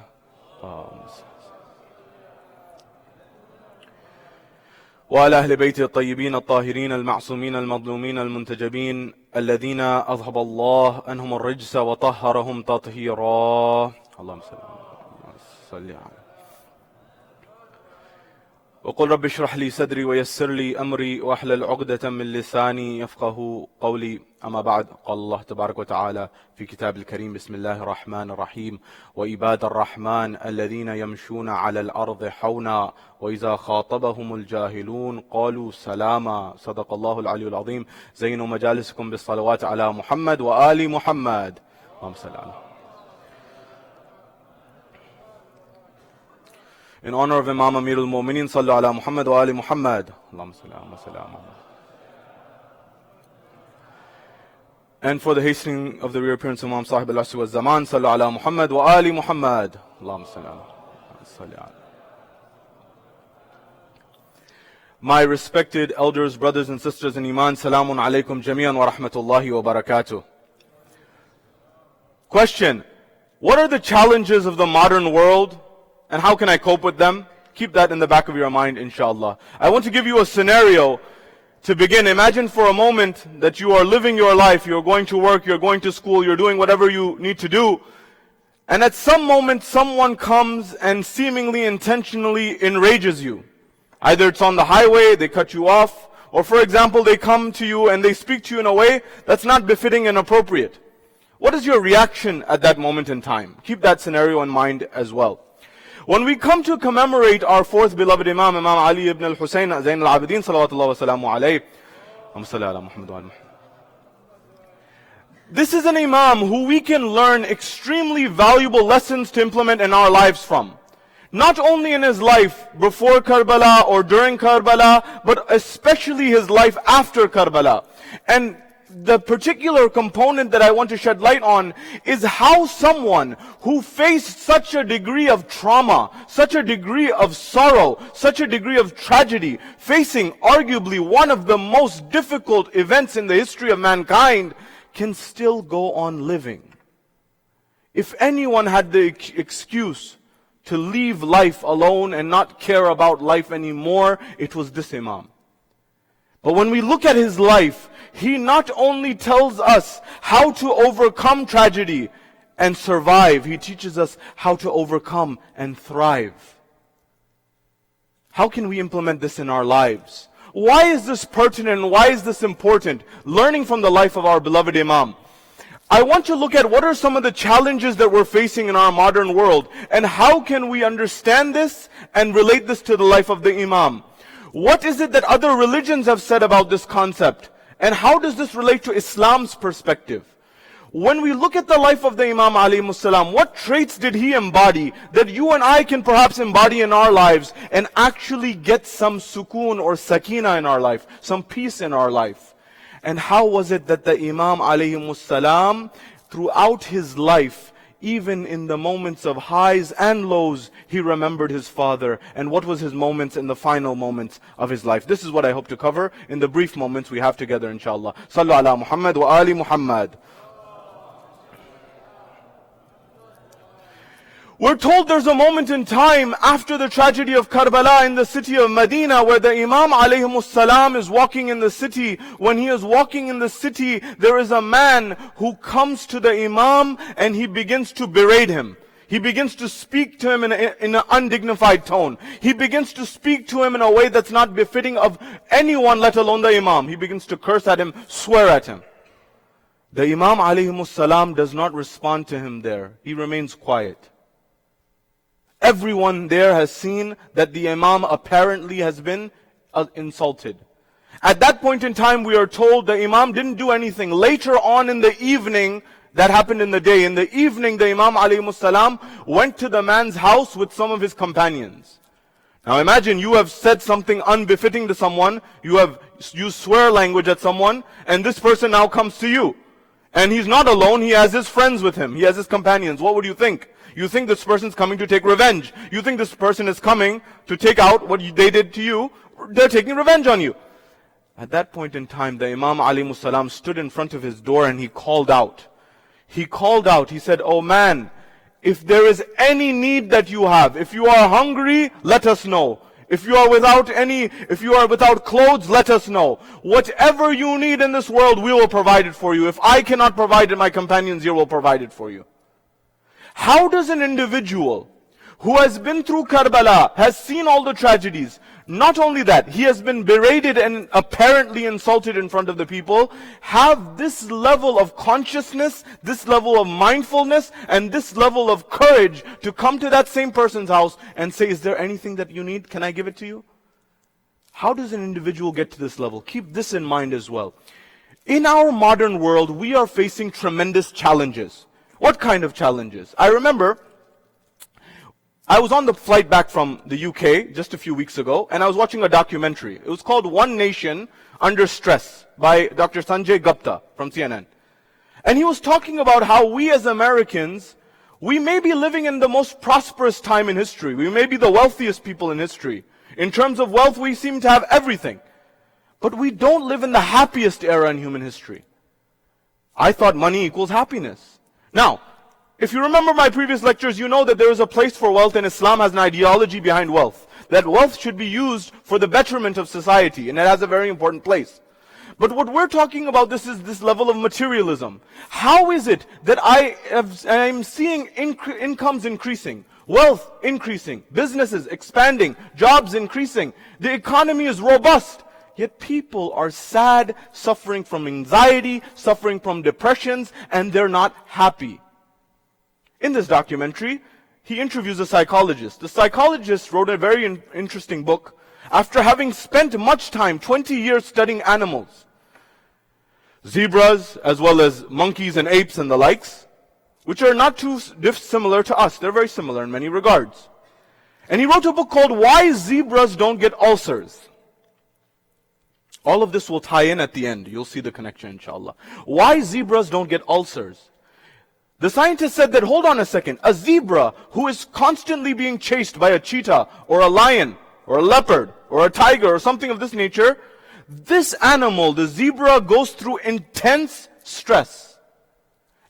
وعلى أهل بيته الطيبين الطاهرين المعصومين المظلومين المنتجبين الذين أذهب الله عنهم الرجس وطهرهم تطهيرا. اللهم صل على وقل رب اشرح لي صدري ويسر لي أمري واحلل عقدة من لساني يفقه قولي. أما بعد، قال الله تبارك وتعالى في كتاب الكريم: بسم الله الرحمن الرحيم. وعباد الرحمن الذين يمشون على الأرض حونا وإذا خاطبهم الجاهلون قالوا سلاما. صدق الله العلي العظيم. زينوا مجالسكم بالصلوات على محمد وآل محمد. اللهم صل على. In honor of Imam Amir al-Mu'mineen, Sallu ala Muhammad wa ali Muhammad. Allahumma salli ala Muhammad. And for the hastening of the reappearance of Imam Sahib al-Asr wa Zaman, Sallu ala Muhammad wa ali Muhammad. Allahumma salli ala. My respected elders, brothers and sisters in Iman, Salamun alaykum jami'an wa rahmatullahi wa barakatuh. Question: what are the challenges of the modern world? And how can I cope with them? Keep that in the back of your mind, inshallah. I want to give you a scenario to begin. Imagine for a moment that you are living your life, you're going to work, you're going to school, you're doing whatever you need to do. And at some moment, someone comes and seemingly intentionally enrages you. Either it's on the highway, they cut you off, or for example, they come to you and they speak to you in a way that's not befitting and appropriate. What is your reaction at that moment in time? Keep that scenario in mind as well. When we come to commemorate our fourth beloved Imam, Imam Ali ibn al-Husayn, Zainul Abideen, salawatullah wa salamu alayhi. This is an Imam who we can learn extremely valuable lessons to implement in our lives from. Not only in his life before Karbala or during Karbala, but especially his life after Karbala. And the particular component that I want to shed light on is how someone who faced such a degree of trauma, such a degree of sorrow, such a degree of tragedy, facing arguably one of the most difficult events in the history of mankind, can still go on living. If anyone had the excuse to leave life alone and not care about life anymore, it was this Imam. But when we look at his life, he not only tells us how to overcome tragedy and survive, he teaches us how to overcome and thrive. How can we implement this in our lives? Why is this pertinent and why is this important? Learning from the life of our beloved Imam. I want to look at what are some of the challenges that we're facing in our modern world, and how can we understand this and relate this to the life of the Imam. What is it that other religions have said about this concept? And how does this relate to Islam's perspective? When we look at the life of the Imam alayhi salam, what traits did he embody that you and I can perhaps embody in our lives and actually get some sukoon or sakina in our life, some peace in our life? And how was it that the Imam alayhi salam, throughout his life, even in the moments of highs and lows, he remembered his father? And what was his moments in the final moments of his life? This is what I hope to cover in the brief moments we have together, inshallah. Sallu ala Muhammad wa ali Muhammad. We're told there's a moment in time after the tragedy of Karbala in the city of Medina where the Imam alayhi salam is walking in the city. When he is walking in the city, there is a man who comes to the Imam and he begins to berate him. He begins to speak to him in an undignified tone. He begins to speak to him in a way that's not befitting of anyone, let alone the Imam. He begins to curse at him, swear at him. The Imam alayhimus salam does not respond to him there. He remains quiet. Everyone there has seen that the Imam apparently has been insulted. At that point in time, we are told the Imam didn't do anything. Later on in the evening, that happened in the day. In the evening, the Imam alayhimus salam went to the man's house with some of his companions. Now imagine you have said something unbefitting to someone, you have used swear language at someone, and this person now comes to you. And he's not alone, he has his friends with him, he has his companions. What would you think? You think this person's coming to take revenge. You think this person is coming to take out what they did to you. They're taking revenge on you. At that point in time, the Imam alayhi salam stood in front of his door and he called out. He called out, he said, "Oh man, if there is any need that you have, if you are hungry, let us know. If you are without clothes, let us know. Whatever you need in this world, we will provide it for you. If I cannot provide it, my companions here will provide it for you." How does an individual who has been through Karbala, has seen all the tragedies, not only that, he has been berated and apparently insulted in front of the people, have this level of consciousness, this level of mindfulness, and this level of courage to come to that same person's house and say, "Is there anything that you need? Can I give it to you?" How does an individual get to this level? Keep this in mind as well. In our modern world, we are facing tremendous challenges. What kind of challenges? I remember I was on the flight back from the UK just a few weeks ago, and I was watching a documentary. It was called One Nation Under Stress by Dr. Sanjay Gupta from CNN. And he was talking about how we as Americans, we may be living in the most prosperous time in history. We may be the wealthiest people in history. In terms of wealth, we seem to have everything. But we don't live in the happiest era in human history. I thought money equals happiness. Now, if you remember my previous lectures, you know that there is a place for wealth, and Islam has an ideology behind wealth. That wealth should be used for the betterment of society, and it has a very important place. But what we're talking about is this level of materialism. How is it that I am seeing incomes increasing, wealth increasing, businesses expanding, jobs increasing, the economy is robust, yet people are sad, suffering from anxiety, suffering from depressions, and they're not happy? In this documentary, he interviews a psychologist. The psychologist wrote a very interesting book after having spent much time, 20 years, studying animals. Zebras, as well as monkeys and apes and the likes, which are not too dissimilar to us. They're very similar in many regards. And he wrote a book called Why Zebras Don't Get Ulcers. All of this will tie in at the end. You'll see the connection, inshallah. Why zebras don't get ulcers. The scientist said that, hold on a second, a zebra who is constantly being chased by a cheetah or a lion or a leopard or a tiger or something of this nature, this animal, the zebra, goes through intense stress.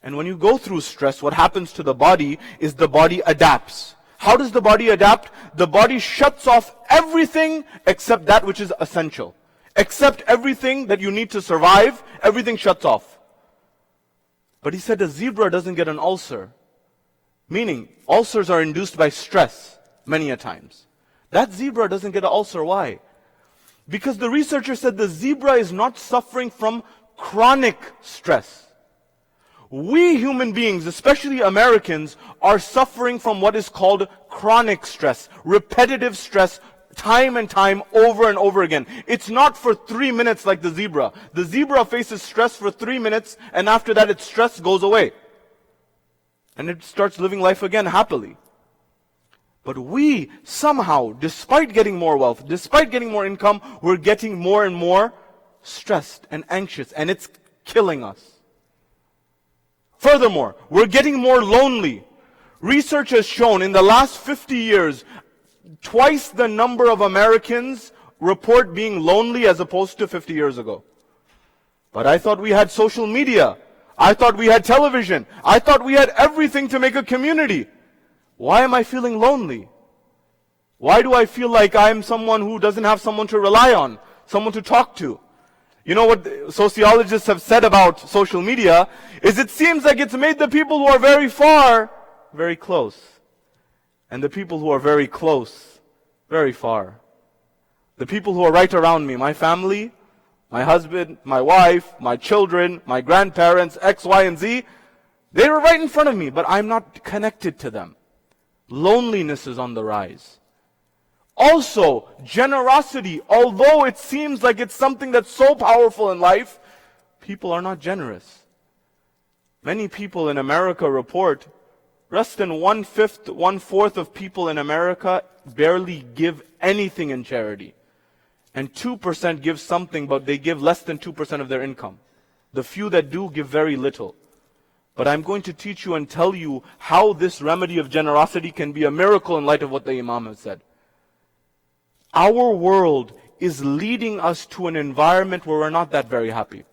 And when you go through stress, what happens to the body is the body adapts. How does the body adapt? The body shuts off everything except that which is essential. Except everything that you need to survive, everything shuts off. But he said a zebra doesn't get an ulcer. Meaning, ulcers are induced by stress many a times. That zebra doesn't get an ulcer. Why? Because the researcher said the zebra is not suffering from chronic stress. We human beings, especially Americans, are suffering from what is called chronic stress, repetitive stress, time and time, over and over again. It's not for 3 minutes like the zebra. The zebra faces stress for 3 minutes, and after that its stress goes away. And it starts living life again happily. But we somehow, despite getting more wealth, despite getting more income, we're getting more and more stressed and anxious, and it's killing us. Furthermore, we're getting more lonely. Research has shown in the last 50 years, twice the number of Americans report being lonely as opposed to 50 years ago. But I thought we had social media. I thought we had television. I thought we had everything to make a community. Why am I feeling lonely? Why do I feel like I'm someone who doesn't have someone to rely on, someone to talk to? You know what sociologists have said about social media is it seems like it's made the people who are very far, very close. And the people who are very close, very far. The people who are right around me, my family, My husband, my wife, my children, my grandparents, X, Y, and Z, they were right in front of me, but I'm not connected to them. Loneliness is on the rise. Also, generosity, although it seems like it's something that's so powerful in life, people are not generous. Many people in America report less than 1/5, 1/4 of people in America barely give anything in charity. And 2% give something, but they give less than 2% of their income. The few that do give very little. But I'm going to teach you and tell you how this remedy of generosity can be a miracle in light of what the Imam has said. Our world is leading us to an environment where we're not that very happy.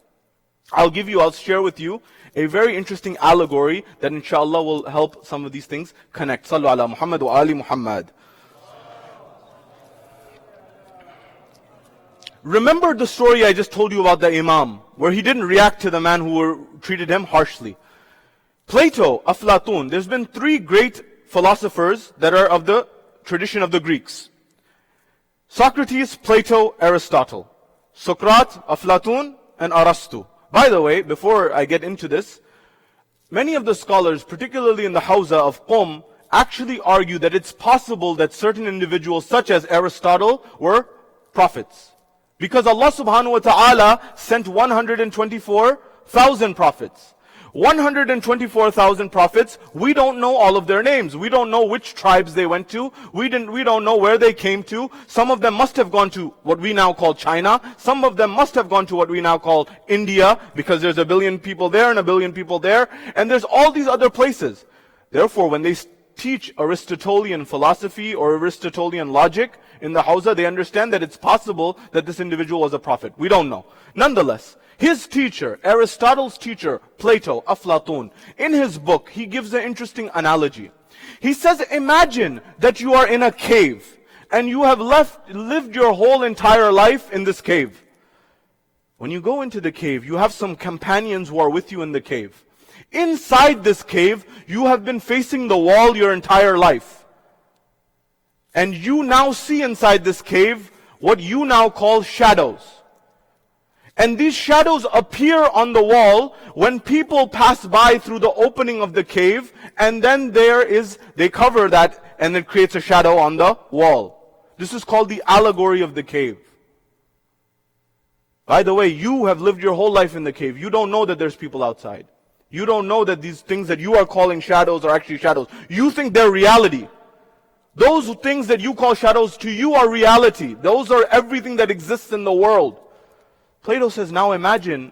I'll share with you a very interesting allegory that inshallah will help some of these things connect. Sallu ala Muhammad wa ali Muhammad. Remember the story I just told you about the Imam, where he didn't react to the man who treated him harshly. Plato, Aflatun, there's been 3 great philosophers that are of the tradition of the Greeks. Socrates, Plato, Aristotle. Socrates, Aflatun, and Arastu. By the way, before I get into this, many of the scholars, particularly in the Hawza of Qom, actually argue that it's possible that certain individuals such as Aristotle were prophets. Because Allah subhanahu wa ta'ala sent 124,000 prophets. 124,000 prophets, we don't know all of their names. We don't know which tribes they went to. We don't know where they came to. Some of them must have gone to what we now call China. Some of them must have gone to what we now call India, because there's 1 billion people there and 1 billion people there. And there's all these other places. Therefore, when they teach Aristotelian philosophy or Aristotelian logic in the Hawza, they understand that it's possible that this individual was a prophet. We don't know. Nonetheless, his teacher, Aristotle's teacher, Plato, Aflatun, in his book, he gives an interesting analogy. He says, imagine that you are in a cave and you have lived your whole entire life in this cave. When you go into the cave, you have some companions who are with you in the cave. Inside this cave, you have been facing the wall your entire life. And you now see inside this cave what you now call shadows. And these shadows appear on the wall when people pass by through the opening of the cave, and then they cover that and it creates a shadow on the wall. This is called the allegory of the cave. By the way, you have lived your whole life in the cave. You don't know that there's people outside. You don't know that these things that you are calling shadows are actually shadows. You think they're reality. Those things that you call shadows to you are reality. Those are everything that exists in the world. Plato says, now imagine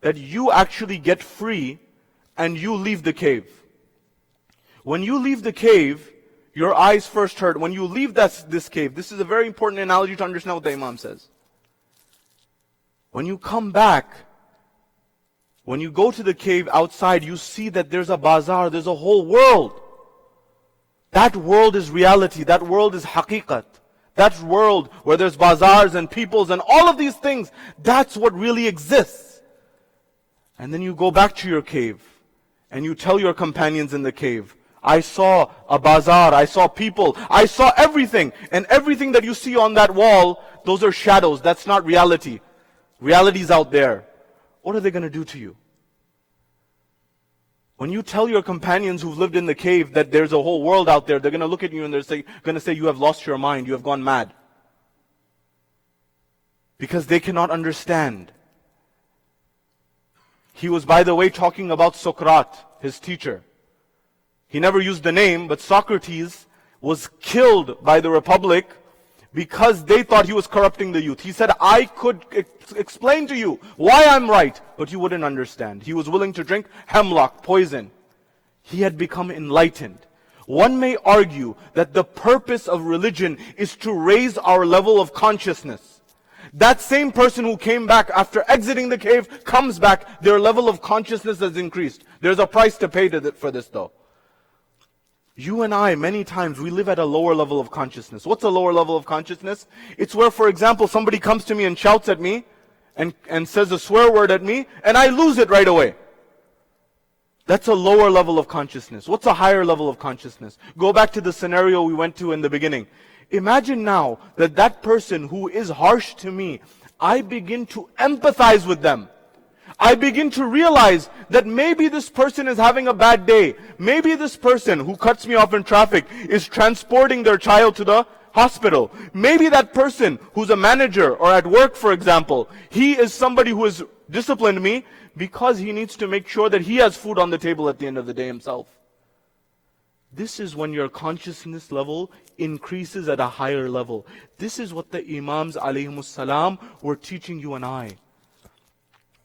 that you actually get free and you leave the cave. When you leave the cave, your eyes first hurt. When you leave this cave, this is a very important analogy to understand what the Imam says. When you come back, when you go to the cave outside, you see that there's a bazaar, there's a whole world. That world is reality, that world is haqiqat. That world where there's bazaars and peoples and all of these things, that's what really exists. And then you go back to your cave and you tell your companions in the cave, I saw a bazaar, I saw people, I saw everything. And everything that you see on that wall, those are shadows, that's not reality. Reality's out there. What are they going to do to you? When you tell your companions who've lived in the cave that there's a whole world out there, they're going to look at you and they're going to say, you have lost your mind, you have gone mad. Because they cannot understand. He was, by the way, talking about Socrates, his teacher. He never used the name, but Socrates was killed by the Republic because they thought he was corrupting the youth. He said, I could explain to you why I'm right, but you wouldn't understand. He was willing to drink hemlock, poison. He had become enlightened. One may argue that the purpose of religion is to raise our level of consciousness. That same person who came back after exiting the cave comes back, their level of consciousness has increased. There's a price to pay for this though. You and I, many times, we live at a lower level of consciousness. What's a lower level of consciousness? It's where, for example, somebody comes to me and shouts at me and says a swear word at me, and I lose it right away. That's a lower level of consciousness. What's a higher level of consciousness? Go back to the scenario we went to in the beginning. Imagine now that person who is harsh to me, I begin to empathize with them. I begin to realize that maybe this person is having a bad day. Maybe this person who cuts me off in traffic is transporting their child to the hospital. Maybe that person who's a manager or at work, for example, he is somebody who has disciplined me because he needs to make sure that he has food on the table at the end of the day himself. This is when your consciousness level increases at a higher level. This is what the Imams alayhimus salam were teaching you and I.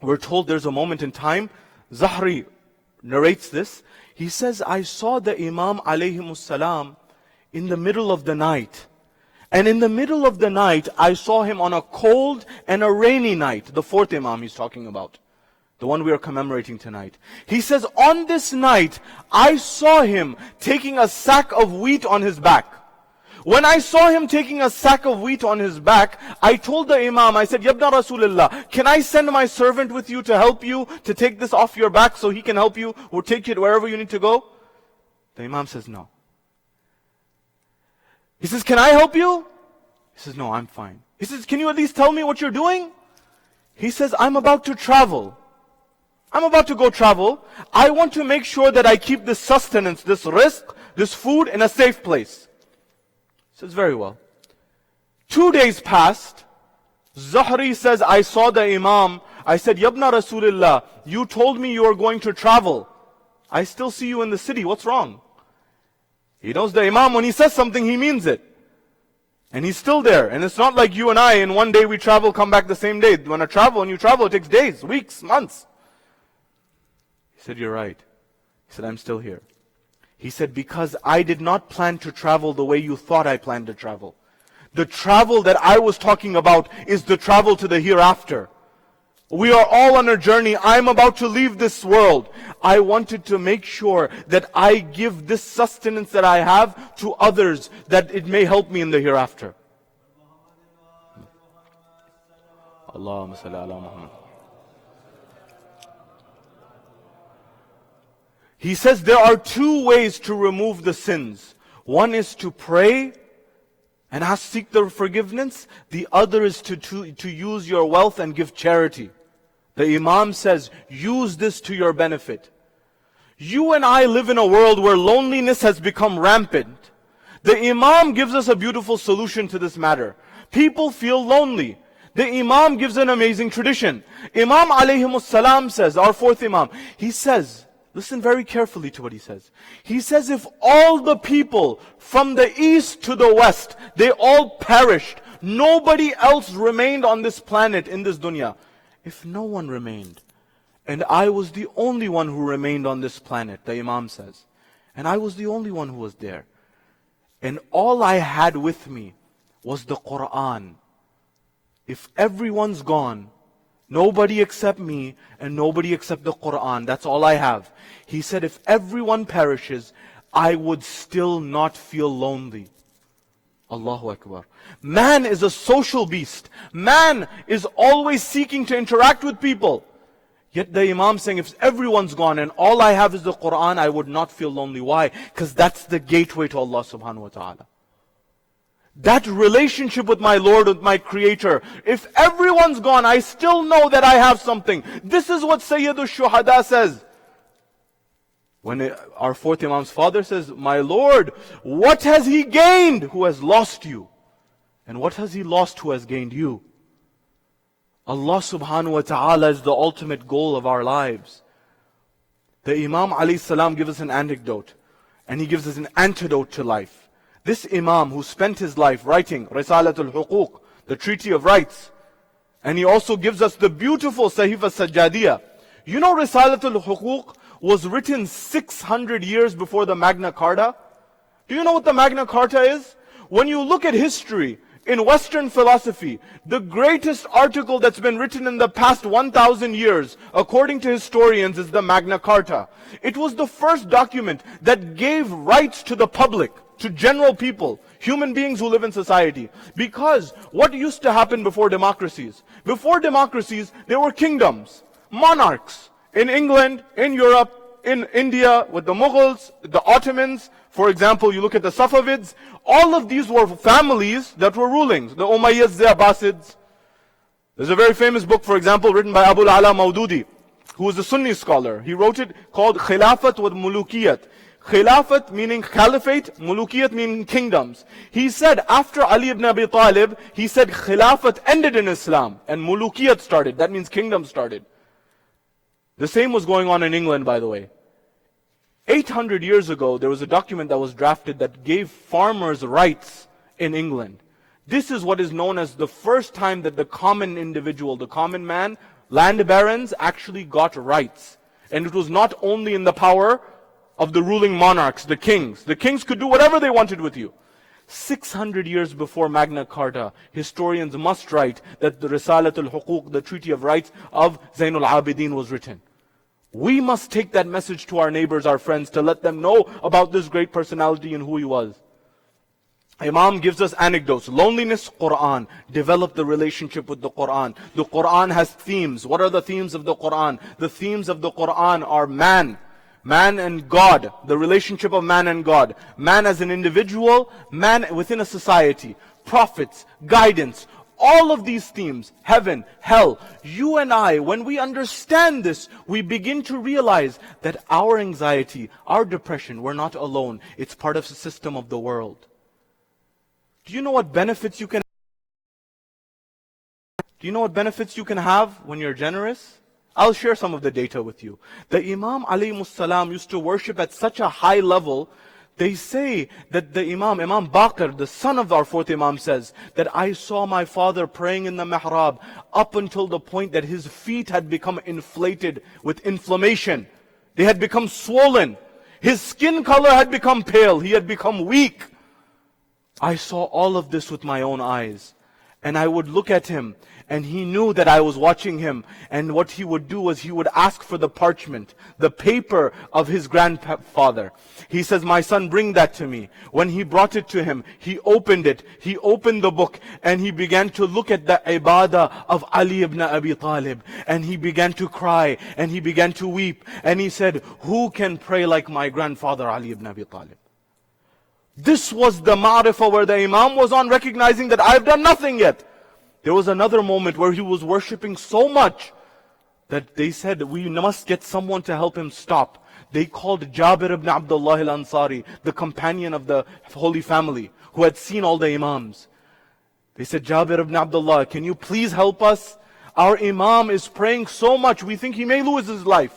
We're told there's a moment in time, Zahri narrates this. He says, I saw the Imam alayhimus salam in the middle of the night. And in the middle of the night, I saw him on a cold and a rainy night. The fourth Imam he's talking about. The one we are commemorating tonight. He says, on this night, I saw him taking a sack of wheat on his back. When I saw him taking a sack of wheat on his back, I told the Imam, I said, Yabna Rasulullah, can I send my servant with you to help you to take this off your back so he can help you or take it wherever you need to go? The Imam says, no. He says, can I help you? He says, no, I'm fine. He says, can you at least tell me what you're doing? He says, I'm about to travel. I'm about to go travel. I want to make sure that I keep this sustenance, this rizq, this food in a safe place. He says, very well. 2 days passed. Zahri says, I saw the Imam. I said, Yabna Rasulullah, you told me you are going to travel. I still see you in the city. What's wrong? He knows the Imam, when he says something, he means it. And he's still there. And it's not like you and I, in one day we travel, come back the same day. When you travel, it takes days, weeks, months. He said, you're right. He said, I'm still here. He said, because I did not plan to travel the way you thought I planned to travel. The travel that I was talking about is the travel to the hereafter. We are all on a journey. I'm about to leave this world. I wanted to make sure that I give this sustenance that I have to others, that it may help me in the hereafter. Allahumma salli ala Muhammad. He says there are two ways to remove the sins. One is to pray and seek the forgiveness. The other is to use your wealth and give charity. The Imam says, use this to your benefit. You and I live in a world where loneliness has become rampant. The Imam gives us a beautiful solution to this matter. People feel lonely. The Imam gives an amazing tradition. Imam alayhimus salam says, our fourth Imam, he says, listen very carefully to what he says. He says, if all the people from the east to the west, they all perished, nobody else remained on this planet, in this dunya. If no one remained, and I was the only one who remained on this planet, the Imam says, and I was the only one who was there, and all I had with me was the Quran. If everyone's gone, nobody except me, and nobody except the Quran, that's all I have. He said, if everyone perishes, I would still not feel lonely. Allahu Akbar. Man is a social beast. Man is always seeking to interact with people. Yet the Imam saying, if everyone's gone and all I have is the Quran, I would not feel lonely. Why? Because that's the gateway to Allah subhanahu wa ta'ala. That relationship with my Lord, with my Creator. If everyone's gone, I still know that I have something. This is what Sayyidul Shuhada says. When our fourth Imam's father says, my Lord, what has he gained who has lost you? And what has he lost who has gained you? Allah subhanahu wa ta'ala is the ultimate goal of our lives. The Imam alayhi salam gives us an anecdote. And he gives us an antidote to life. This Imam who spent his life writing Risalatul Huquq, the Treaty of Rights. And he also gives us the beautiful Sahifa Sajjadiyah. You know Risalatul Huquq was written 600 years before the Magna Carta. Do you know what the Magna Carta is? When you look at history, in Western philosophy, the greatest article that's been written in the past 1,000 years, according to historians, is the Magna Carta. It was the first document that gave rights to the public, to general people, human beings who live in society. Because what used to happen before democracies? Before democracies, there were kingdoms, monarchs. In England, in Europe, in India, with the Mughals, the Ottomans, for example, you look at the Safavids, all of these were families that were ruling. The Umayyads, the Abbasids, There's a very famous book, for example, written by Abu al-Ala Maududi, who is a Sunni scholar. He wrote it called Khilafat wa Mulukiyat. Khilafat meaning caliphate, Mulukiyat meaning kingdoms. He said after Ali ibn Abi Talib, he said Khilafat ended in Islam and Mulukiyat started. That means kingdom started. The same was going on in England, by the way. 800 years ago, there was a document that was drafted that gave farmers rights in England. This is what is known as the first time that the common individual, the common man, land barons actually got rights. And it was not only in the power of the ruling monarchs, the kings. The kings could do whatever they wanted with you. 600 years before Magna Carta, historians must write that the Risalat al-Huquq, the Treaty of Rights of Zainul Abideen was written. We must take that message to our neighbors, our friends, to let them know about this great personality and who he was. Imam gives us anecdotes. Loneliness, Quran. Develop the relationship with the Quran. The Quran has themes. What are the themes of the Quran? The themes of the Quran are man and God, the relationship of man and God. Man as an individual, man within a society, prophets, guidance. All of these themes, heaven, hell, you and I, when we understand this, we begin to realize that our anxiety, our depression, we're not alone. It's part of the system of the world. Do you know what benefits you can have when you're generous? I'll share some of the data with you. The Imam alayhi salam used to worship at such a high level. They say that the Imam Baqir, the son of our fourth Imam, says that I saw my father praying in the mihrab up until the point that his feet had become inflated with inflammation. They had become swollen. His skin color had become pale. He had become weak. I saw all of this with my own eyes. And I would look at him, and he knew that I was watching him. And what he would do was he would ask for the parchment, the paper of his grandfather. He says, my son, bring that to me. When he brought it to him, he opened it. He opened the book, and he began to look at the ibadah of Ali ibn Abi Talib. And he began to cry, and he began to weep. And he said, who can pray like my grandfather Ali ibn Abi Talib? This was the ma'rifah where the Imam was on, recognizing that I've done nothing yet. There was another moment where he was worshipping so much that they said, we must get someone to help him stop. They called Jabir ibn Abdullah al-Ansari, the companion of the Holy Family, who had seen all the Imams. They said, Jabir ibn Abdullah, can you please help us? Our Imam is praying so much, we think he may lose his life.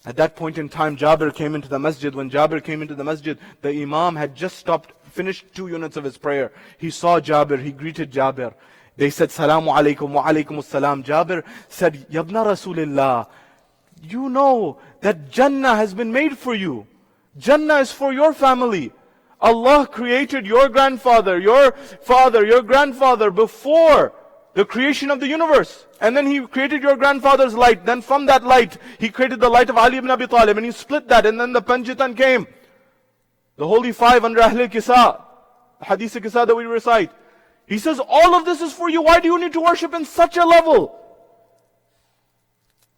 At that point in time, Jabir came into the masjid. When Jabir came into the masjid, the Imam had just finished 2 units of his prayer. He saw Jabir, he greeted Jabir. They said, Salamu alaykum wa alaykum as-salam. Jabir said, Yabna Rasulillah, you know that Jannah has been made for you. Jannah is for your family. Allah created your grandfather, your father, your grandfather before the creation of the universe. And then He created your grandfather's light. Then from that light, He created the light of Ali ibn Abi Talib. And He split that. And then the Panjitan came. The Holy Five under Ahl Kisa. Hadith Kisa that we recite. He says, all of this is for you. Why do you need to worship in such a level?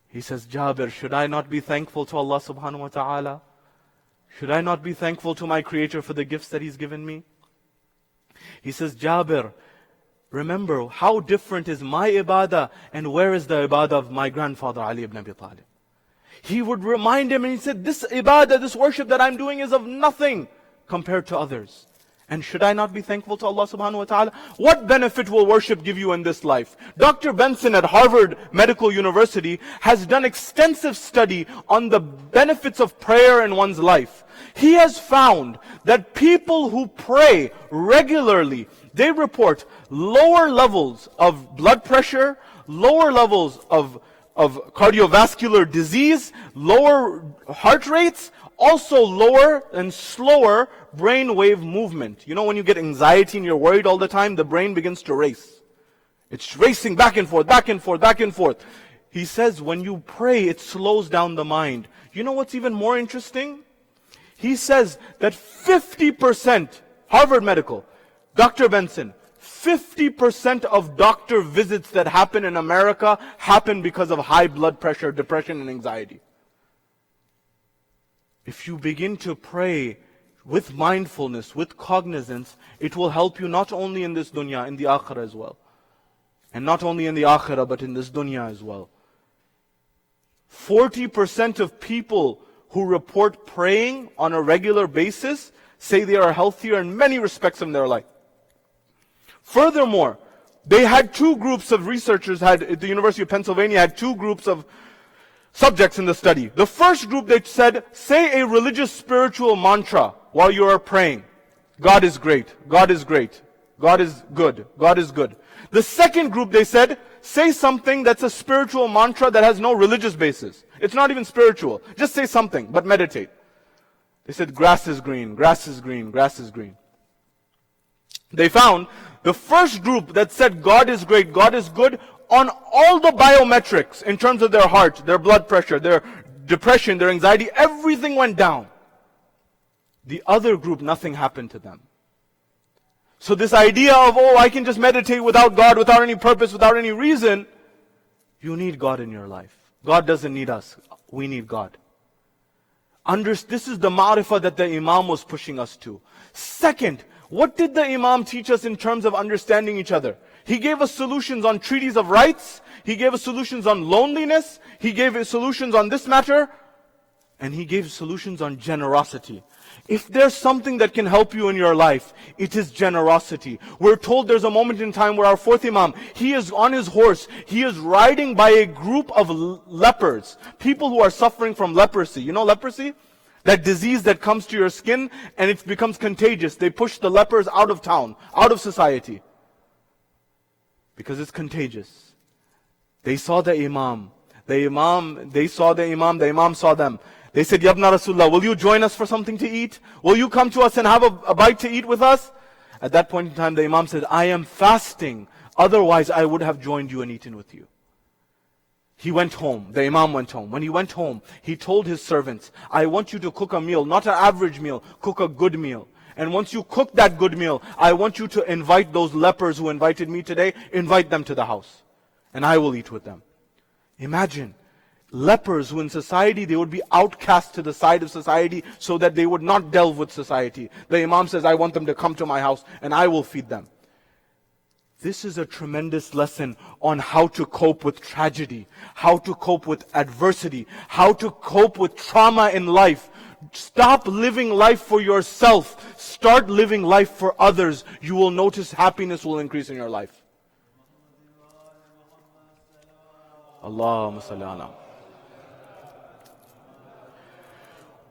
He says, Jabir, should I not be thankful to Allah subhanahu wa ta'ala? Should I not be thankful to my Creator for the gifts that He's given me? He says, Jabir, remember how different is my ibadah and where is the ibadah of my grandfather Ali ibn Abi Talib. He would remind him and he said, this ibadah, this worship that I'm doing is of nothing compared to others. And should I not be thankful to Allah subhanahu wa ta'ala? What benefit will worship give you in this life? Dr. Benson at Harvard Medical University has done extensive study on the benefits of prayer in one's life. He has found that people who pray regularly, they report lower levels of blood pressure, lower levels of cardiovascular disease, lower heart rates, also lower and slower brain wave movement. You know when you get anxiety and you're worried all the time, the brain begins to race. It's racing back and forth, back and forth, back and forth. He says when you pray, it slows down the mind. You know what's even more interesting? He says that 50%, Harvard Medical, Dr. Benson, 50% of doctor visits that happen in America happen because of high blood pressure, depression, and anxiety. If you begin to pray with mindfulness, with cognizance, it will help you not only in this dunya, in the akhirah as well. And not only in the akhirah, but in this dunya as well. 40% of people who report praying on a regular basis say they are healthier in many respects in their life. Furthermore, they had two groups of researchers at the University of Pennsylvania had two groups of subjects in the study. The first group, they said, say a religious spiritual mantra while you are praying. God is great. God is great. God is good. God is good. The second group, they said, say something that's a spiritual mantra that has no religious basis. It's not even spiritual. Just say something, but meditate. They said, grass is green, grass is green, grass is green. They found the first group that said God is great, God is good, on all the biometrics in terms of their heart, their blood pressure, their depression, their anxiety, everything went down. The other group, nothing happened to them. So this idea of, oh, I can just meditate without God, without any purpose, without any reason, you need God in your life. God doesn't need us. We need God. This is the ma'rifah that the Imam was pushing us to. Second, what did the Imam teach us in terms of understanding each other? He gave us solutions on treaties of rights. He gave us solutions on loneliness. He gave us solutions on this matter. And he gave solutions on generosity. If there's something that can help you in your life, it is generosity. We're told there's a moment in time where our fourth Imam, he is on his horse. He is riding by a group of lepers. People who are suffering from leprosy. You know leprosy? That disease that comes to your skin and it becomes contagious. They push the lepers out of town, out of society. Because it's contagious. They saw the Imam. They saw the Imam saw them. They said, Yabna Rasulullah, will you join us for something to eat? Will you come to us and have a bite to eat with us? At that point in time, the Imam said, I am fasting. Otherwise, I would have joined you and eaten with you. He went home. The Imam went home. When he went home, he told his servants, I want you to cook a meal, not an average meal, cook a good meal. And once you cook that good meal, I want you to invite those lepers who invited me today, invite them to the house. And I will eat with them. Imagine. Lepers who in society, they would be outcast to the side of society so that they would not delve with society. The Imam says, I want them to come to my house and I will feed them. This is a tremendous lesson on how to cope with tragedy, how to cope with adversity, how to cope with trauma in life. Stop living life for yourself. Start living life for others. You will notice happiness will increase in your life. Allahumma salli ala.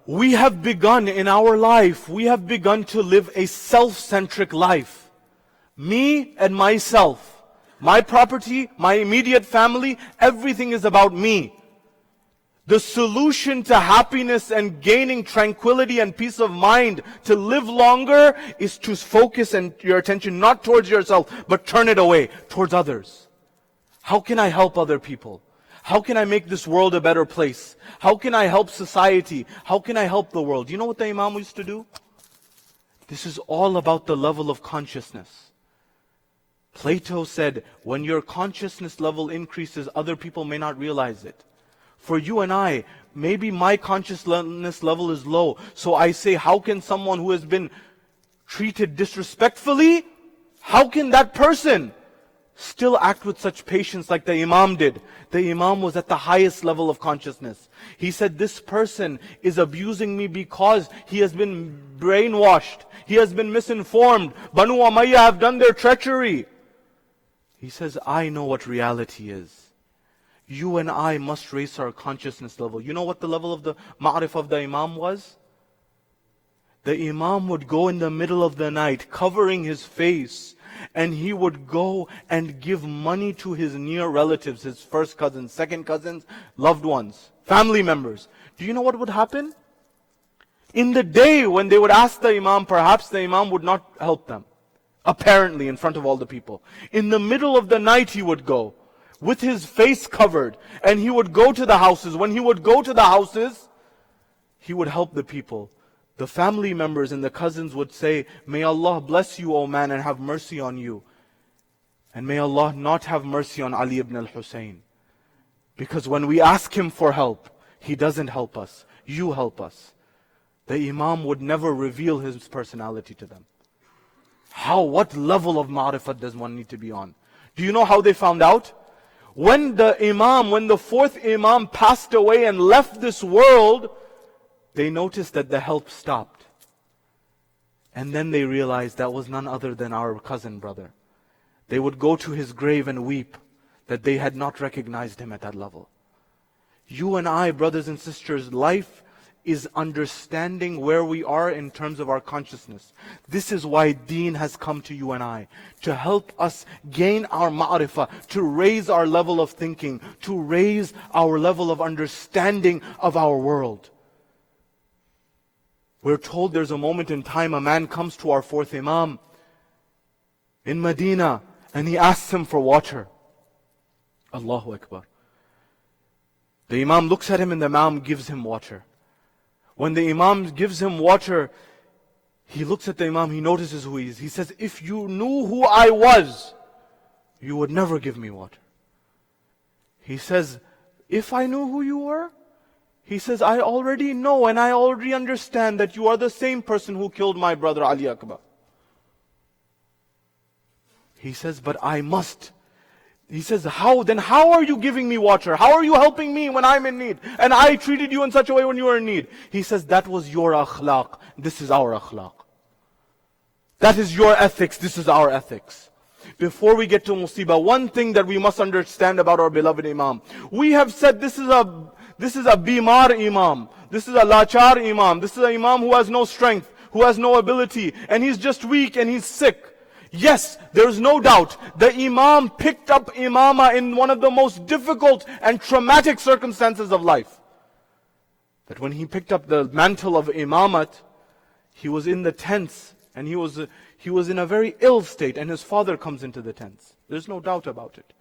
We have begun in our life, we have begun to live a self-centric life. Me and myself. My property, my immediate family, everything is about me. The solution to happiness and gaining tranquility and peace of mind to live longer is to focus your attention not towards yourself, but turn it away towards others. How can I help other people? How can I make this world a better place? How can I help society? How can I help the world? You know what the Imam used to do? This is all about the level of consciousness. Plato said, when your consciousness level increases, other people may not realize it. For you and I, maybe my consciousness level is low. So I say, how can someone who has been treated disrespectfully, how can that person still act with such patience like the Imam did? The Imam was at the highest level of consciousness. He said, this person is abusing me because he has been brainwashed. He has been misinformed. Banu Umayyah have done their treachery. He says, I know what reality is. You and I must raise our consciousness level. You know what the level of the ma'rif of the Imam was? The Imam would go in the middle of the night, covering his face, and he would go and give money to his near relatives, his first cousins, second cousins, loved ones, family members. Do you know what would happen? In the day when they would ask the Imam, perhaps the Imam would not help them. Apparently, in front of all the people. In the middle of the night he would go, with his face covered, and he would go to the houses. When he would go to the houses, he would help the people. The family members and the cousins would say, may Allah bless you, O man, and have mercy on you. And may Allah not have mercy on Ali ibn al-Hussein. Because when we ask him for help, he doesn't help us. You help us. The Imam would never reveal his personality to them. What level of ma'rifat does one need to be on? Do you know how they found out? When the fourth Imam passed away and left this world, they noticed that the help stopped. And then they realized that was none other than our cousin brother. They would go to his grave and weep that they had not recognized him at that level. You and I, brothers and sisters, life is understanding where we are in terms of our consciousness. This is why Deen has come to you and I, to help us gain our ma'rifah, to raise our level of thinking, to raise our level of understanding of our world. We're told there's a moment in time a man comes to our fourth Imam in Medina and he asks him for water. Allahu Akbar. The Imam looks at him and the Imam gives him water. When the Imam gives him water, he looks at the Imam, he notices who he is. He says, if you knew who I was, you would never give me water. He says, if I knew who you were? He says, I already know and I already understand that you are the same person who killed my brother Ali Akbar. He says, but I must. He says, how are you giving me water? How are you helping me when I'm in need? And I treated you in such a way when you were in need. He says, that was your akhlaq. This is our akhlaq. That is your ethics. This is our ethics. Before we get to musibah, one thing that we must understand about our beloved Imam. We have said this is a bimar Imam. This is a lachar Imam. This is an Imam who has no strength, who has no ability, and he's just weak and he's sick. Yes, there's no doubt. The Imam picked up Imama in one of the most difficult and traumatic circumstances of life. That when he picked up the mantle of Imamat, he was in the tents and he was in a very ill state, and his father comes into the tents. There's no doubt about it.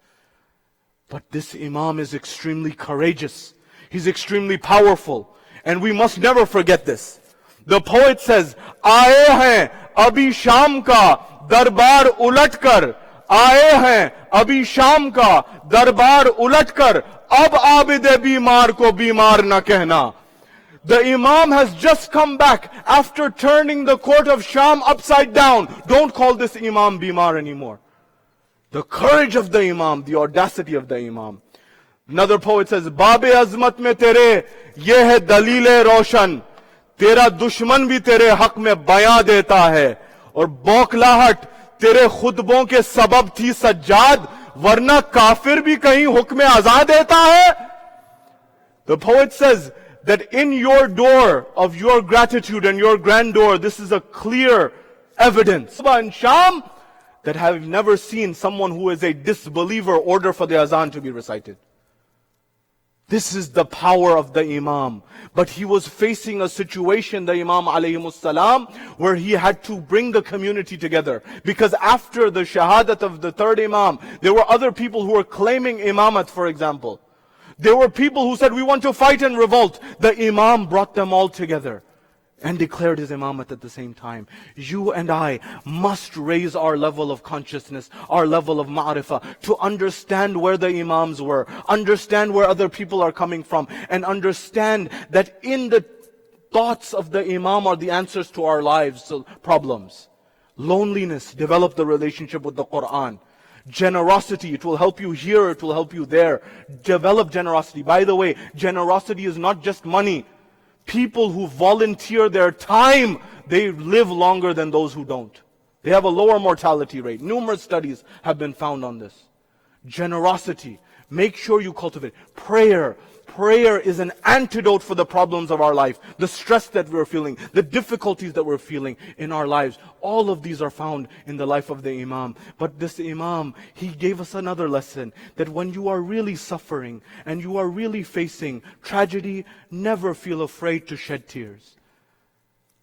But this Imam is extremely courageous. He's extremely powerful. And we must never forget this. The poet says, Aaye hain abhi sham ka दरबार उलट कर आए हैं अभी शाम का दरबार उलट कर अब आबिदे बीमार को बीमार न कहना. The Imam has just come back after turning the court of Sham upside down. Don't call this Imam bimar anymore. The courage of the Imam, the audacity of the Imam. Another poet says, Babe azmat mein tere ye hai dalile roshan, tera dushman bhi tere haq mein bayan deta hai. और बौखलाहट तेरे खुतबों के सबब थी सज्जाद, वरना काफिर भी कहीं हुक्म आजाद देता है. The poet says that in your door of your gratitude and your grandeur, this is a clear evidence. In Sham, that have never seen someone who is a disbeliever order for the azan to be recited. This is the power of the Imam. But he was facing a situation, the Imam alayhimus salam, where he had to bring the community together. Because after the shahadat of the third Imam, there were other people who were claiming imamat, for example. There were people who said, we want to fight and revolt. The Imam brought them all together and declared his imamat at the same time. You and I must raise our level of consciousness, our level of ma'rifah, to understand where the Imams were, understand where other people are coming from, and understand that in the thoughts of the Imam are the answers to our lives' problems. Loneliness, develop the relationship with the Quran. Generosity, it will help you here, it will help you there. Develop generosity. By the way, generosity is not just money. People who volunteer their time, they live longer than those who don't. They have a lower mortality rate. Numerous studies have been found on this. Generosity. Make sure you cultivate. Prayer. Prayer is an antidote for the problems of our life. The stress that we're feeling, the difficulties that we're feeling in our lives. All of these are found in the life of the Imam. But this Imam, he gave us another lesson. That when you are really suffering and you are really facing tragedy, never feel afraid to shed tears.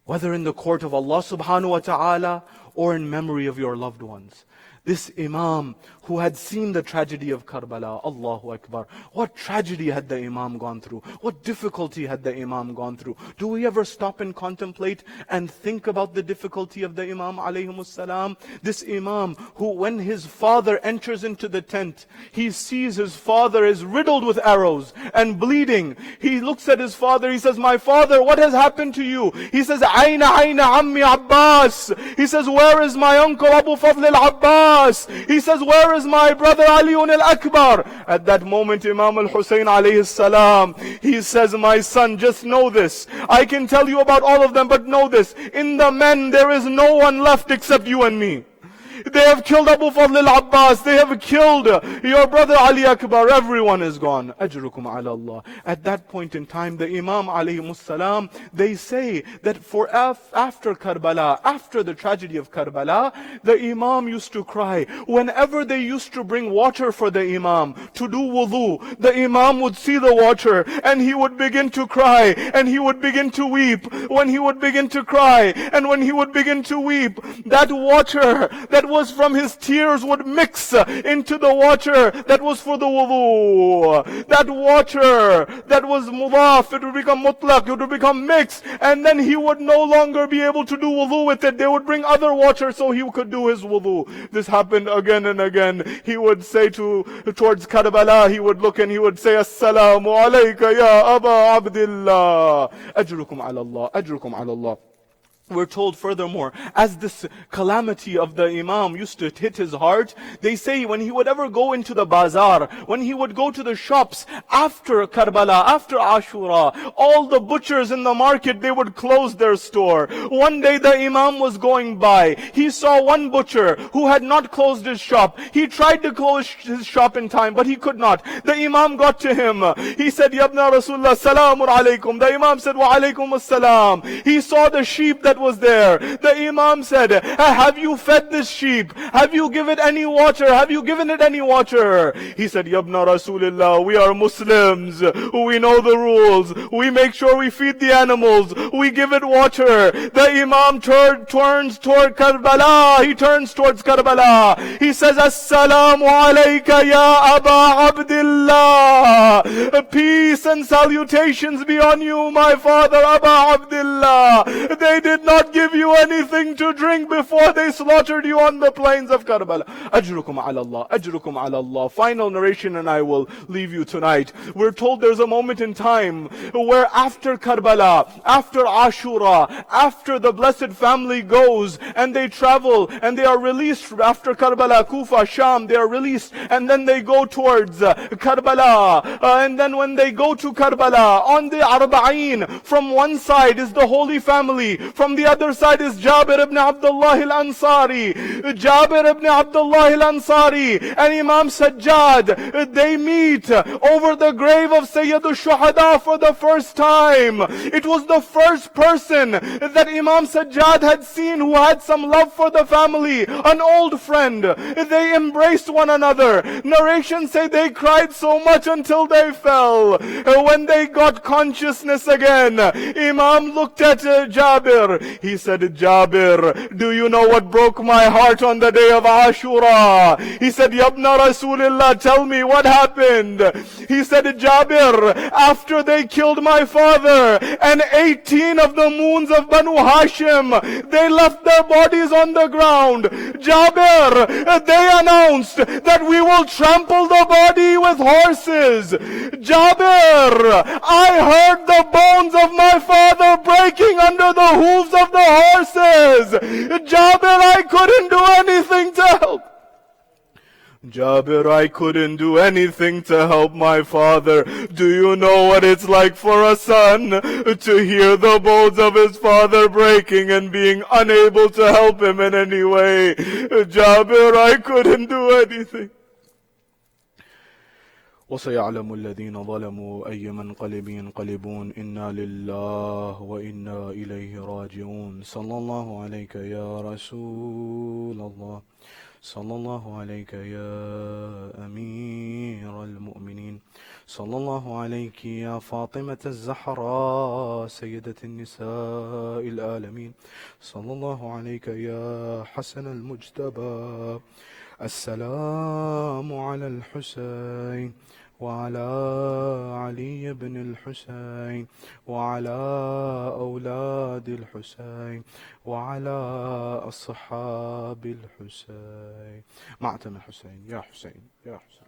Whether in the court of Allah subhanahu wa ta'ala or in memory of your loved ones. This Imam who had seen the tragedy of Karbala, Allahu Akbar. What tragedy had the Imam gone through? What difficulty had the Imam gone through? Do we ever stop and contemplate and think about the difficulty of the Imam alayhimus salam? This Imam who, when his father enters into the tent, he sees his father is riddled with arrows and bleeding. He looks at his father, he says, my father, what has happened to you? He says, Aina ammi Abbas. He says, where is my uncle Abu Fadl al-Abbas? Abbas. He says, where is my brother Aliun al-Akbar? At that moment, Imam al-Hussein alayhi salam, he says, my son, just know this. I can tell you about all of them, but know this. In the men, there is no one left except you and me. They have killed Abu Fadl al-Abbas. They have killed your brother Ali Akbar. Everyone is gone. Ajrukum ala Allah. At that point in time, the Imam alayhi salam, they say that after Karbala, after the tragedy of Karbala, the Imam used to cry. Whenever they used to bring water for the Imam to do wudu, the Imam would see the water and he would begin to cry and he would begin to weep. When he would begin to cry and when he would begin to weep, that water that was from his tears would mix into the water that was for the wudu. That water that was mudaf, it would become mutlaq, it would become mixed, and then he would no longer be able to do wudu with it. They would bring other water so he could do his wudu. This happened again and again. He would say towards Karbala, he would look and he would say, Assalamu alayka ya Aba Abdillah. Ajrukum ala Allah, ajrukum ala Allah. We're told furthermore, as this calamity of the Imam used to hit his heart, they say when he would ever go into the bazaar, when he would go to the shops after Karbala, after Ashura, all the butchers in the market, they would close their store. One day the Imam was going by. He saw one butcher who had not closed his shop. He tried to close his shop in time, but he could not. The Imam got to him. He said, Yabna Rasulullah, salamun alaykum. The Imam said, wa alaykum as-salam. He saw the sheep that was there. The Imam said, have you fed this sheep? Have you given it any water? Have you given it any water? He said, Yabna Rasulullah, we are Muslims. We know the rules. We make sure we feed the animals. We give it water. The Imam turns toward Karbala. He turns towards Karbala. He says, Assalamu alayka ya Aba Abdillah. Peace and salutations be on you, my father Aba Abdillah. They did not give you anything to drink before they slaughtered you on the plains of Karbala. Ajrukum ala Allah, ajrukum ala Allah. Final narration and I will leave you tonight. We're told there's a moment in time where after Karbala, after Ashura, after the blessed family goes and they travel and they are released after Karbala, Kufa, Sham, they are released and then they go towards Karbala. And then when they go to Karbala, on the Arba'een, from one side is the Holy Family, from the other side is Jabir ibn Abdullah al-Ansari. Jabir ibn Abdullah al-Ansari and Imam Sajjad, they meet over the grave of Sayyid al-Shuhada for the first time. It was the first person that Imam Sajjad had seen who had some love for the family, an old friend. They embraced one another. Narrations say they cried so much until they fell. When they got consciousness again, Imam looked at Jabir. He said, Jabir, do you know what broke my heart on the day of Ashura? He said, Yabna Rasulullah, tell me what happened. He said, Jabir, after they killed my father and 18 of the moons of Banu Hashim, they left their bodies on the ground. Jabir, they announced that we will trample the body with horses. Jabir, I heard the bones of my father breaking under the hooves of the horses. Jabir, I couldn't do anything to help. Jabir, I couldn't do anything to help my father. Do you know what it's like for a son to hear the bones of his father breaking and being unable to help him in any way? Jabir, I couldn't do anything. وسيعلم الذين ظلموا أي منقلب ينقلبون إنا لله وإنا إليه راجعون صلى الله عليك يا رسول الله صلى الله عليك يا أمير المؤمنين صلى الله عليك يا فاطمة الزهراء سيدة النساء العالمين صلى الله عليك يا حسن المجتبى السلام على الحسين وعلى علي بن الحسين وعلى أولاد الحسين وعلى أصحاب الحسين. معتم الحسين يا حسين يا حسين.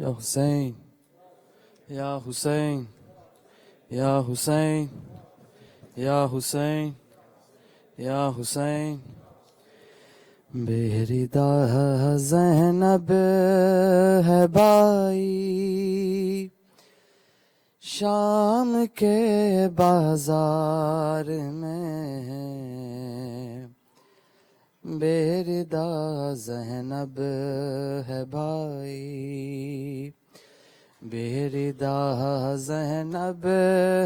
Ya Hussein, Ya Hussein, Ya Hussein, Ya Hussein, Ya Hussein. بیردا زینب ہے بھائی شام کے بازار میں، بیردا زینب ہے بھائی، بیردا زینب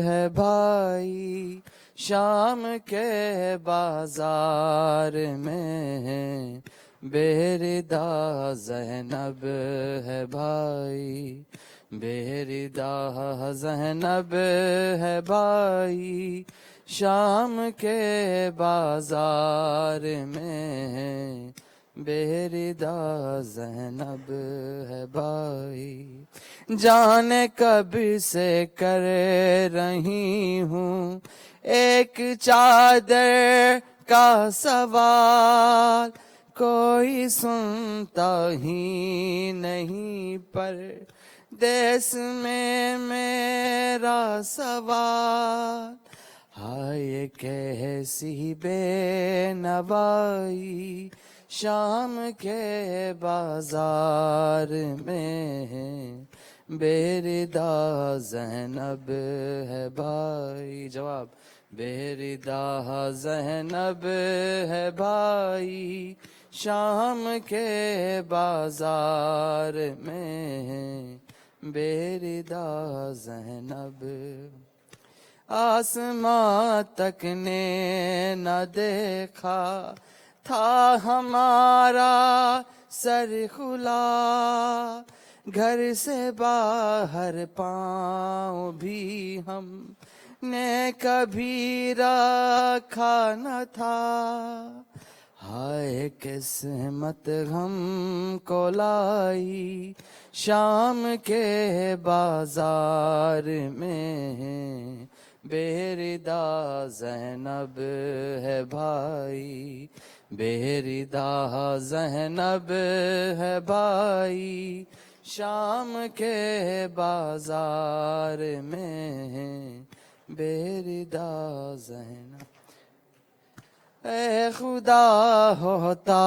ہے بھائی شام کے بازار میں، بیردا زینب ہے بھائی، بیردا زینب ہے بھائی شام کے بازار میں، بیردا زینب ہے بھائی. جانے کب سے کر رہی ہوں ایک چادر کا سوال، کوئی سنتا ہی نہیں پردیس میں میرا سوال. ہائے کیسی بے نوائی شام کے بازار میں، بیردا زینب ہے بھائی. جواب بیردا زینب ہے بھائی شام کے بازار میں، بیردا زینب. آسماں تک نے نہ دیکھا تھا ہمارا سر کھلا، گھر سے باہر پاؤں بھی ہم نے کبھی رکھا نہ تھا. ہائے قسمت ہم کو لائی شام کے بازار میں، بیردا زینب ہے بھائی، بیردا زینب ہے بھائی شام کے بازار میں، بیردا زینب. اے خدا ہوتا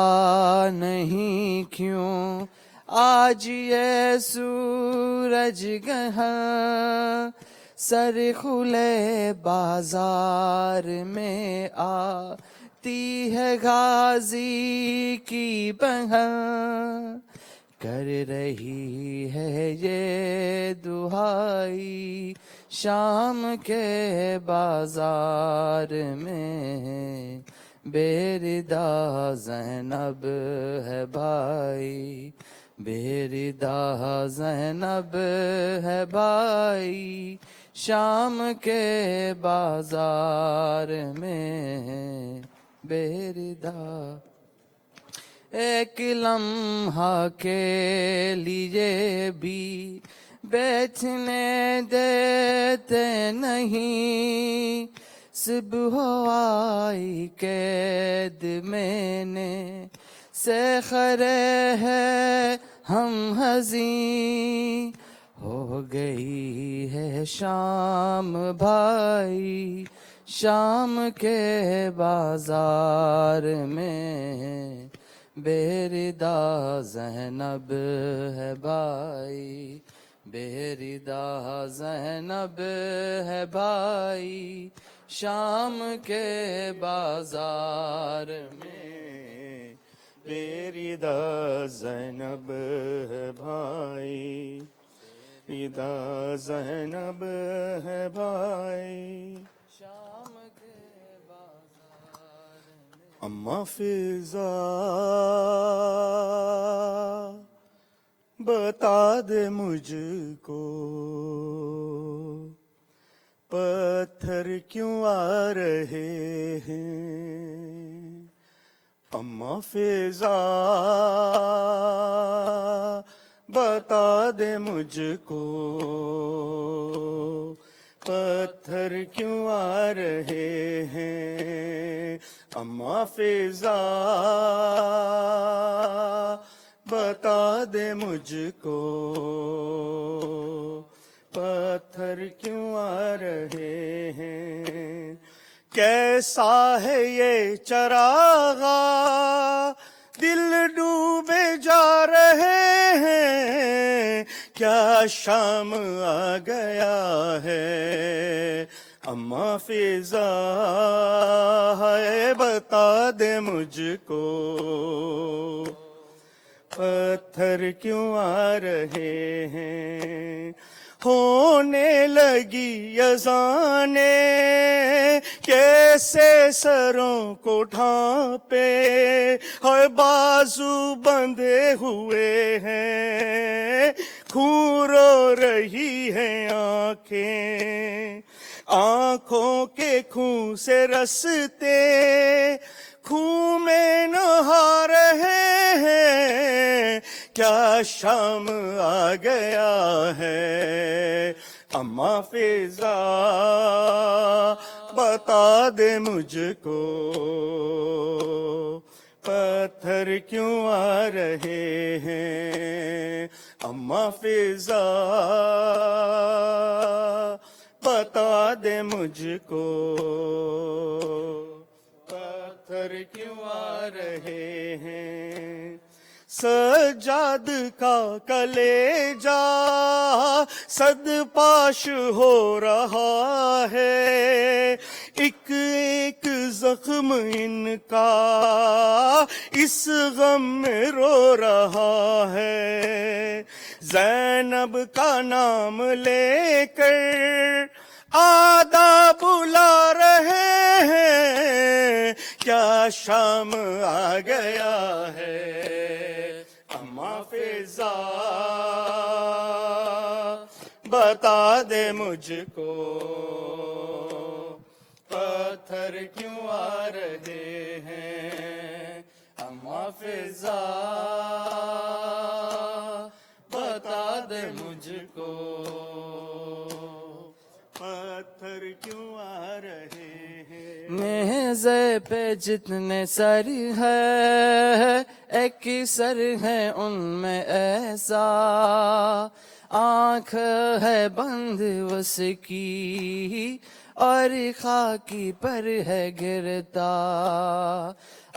نہیں کیوں آج یہ سورج گہن، سر کھلے بازار میں آتی ہے غازی کی بہن، کر رہی ہے یہ دہائی شام کے بازار میں، بیردا زینب ہے بھائی، بیردا زینب ہے بھائی شام کے بازار میں، بیردا. ایک لمحہ کے لیے بھی بیٹھنے دیتے نہیں، صبح آئی قید میں نے سے خرے ہے ہم حزین، ہو گئی ہے شام بھائی شام کے بازار میں، بیردا زینب ہے بھائی، بیردا زینب ہے بھائی شام کے بازار میں، بیردا زینب ہے بھائی، بیردا زینب ہے بھائی شام کے بازار میں. اما فضا بتا دے مجھ کو پتھر کیوں آ رہے ہیں، اما فضا بتا دے مجھ کو پتھر کیوں آ رہے ہیں، اما فضا بتا دے مجھ کو کیسا ہے یہ چراغا دل ڈوبے جا رہے ہیں کیا شام آ گیا ہے اماں فضا ہے بتا دے مجھ کو پتھر کیوں آ رہے ہیں ہونے لگی اذانیں کیسے سروں کو ڈھانپے اور بازو بندھے ہوئے ہیں خون رو رہی ہیں آنکھیں آنکھوں کے خون سے رستے خون میں نہا رہے ہیں کیا شام آ گیا ہے اماں فضا بتا دے مجھ کو پتھر کیوں آ رہے ہیں اماں فضا بتا دے مجھ کو پتھر کیوں آ رہے ہیں سجاد کا کلیجا صد پاش ہو رہا ہے ایک ایک زخم ان کا اس غم میں رو رہا ہے زینب کا نام لے کر آدھا بلا رہے ہیں کیا شام آ گیا ہے اماں فضا بتا دے مجھ کو پتھر کیوں آ رہے ہیں اماں فضا بتا دے مجھ کو پتھر کیوں آ رہے ہیں میزے پہ جتنے سر ہے ایک ہی سر ہے ان میں ایسا آنکھ ہے بند اس کی اور خاکی پر ہے گرتا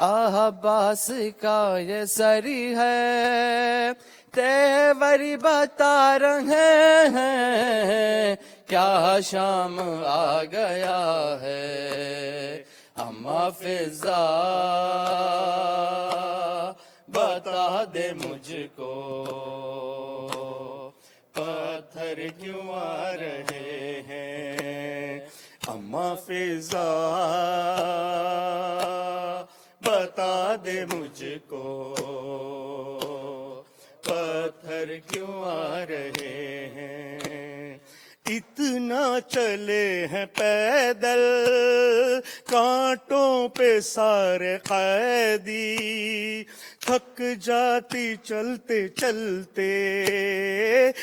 عباس کا یہ سر ہے تیور بتا رہے ہیں کیا شام آ گیا ہے اماں فضا بتا دے مجھ کو پتھر کیوں آ رہے ہیں اماں فضا بتا دے مجھ کو پتھر کیوں آ رہے ہیں اتنا چلے ہیں پیدل کانٹوں پہ سارے قیدی تھک جاتی چلتے چلتے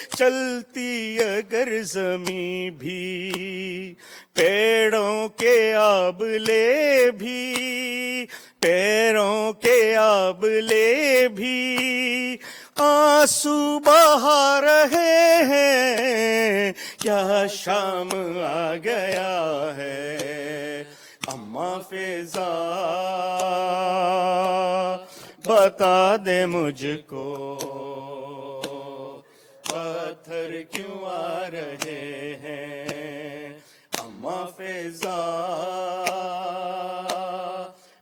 چلتی اگر زمیں بھی پیڑوں کے آبلے بھی پیروں کے آبلے بھی آنسو بہا رہے ہیں کیا شام آ گیا ہے اماں فضا بتا دے مجھ کو پتھر کیوں آ رہے ہیں اماں فضا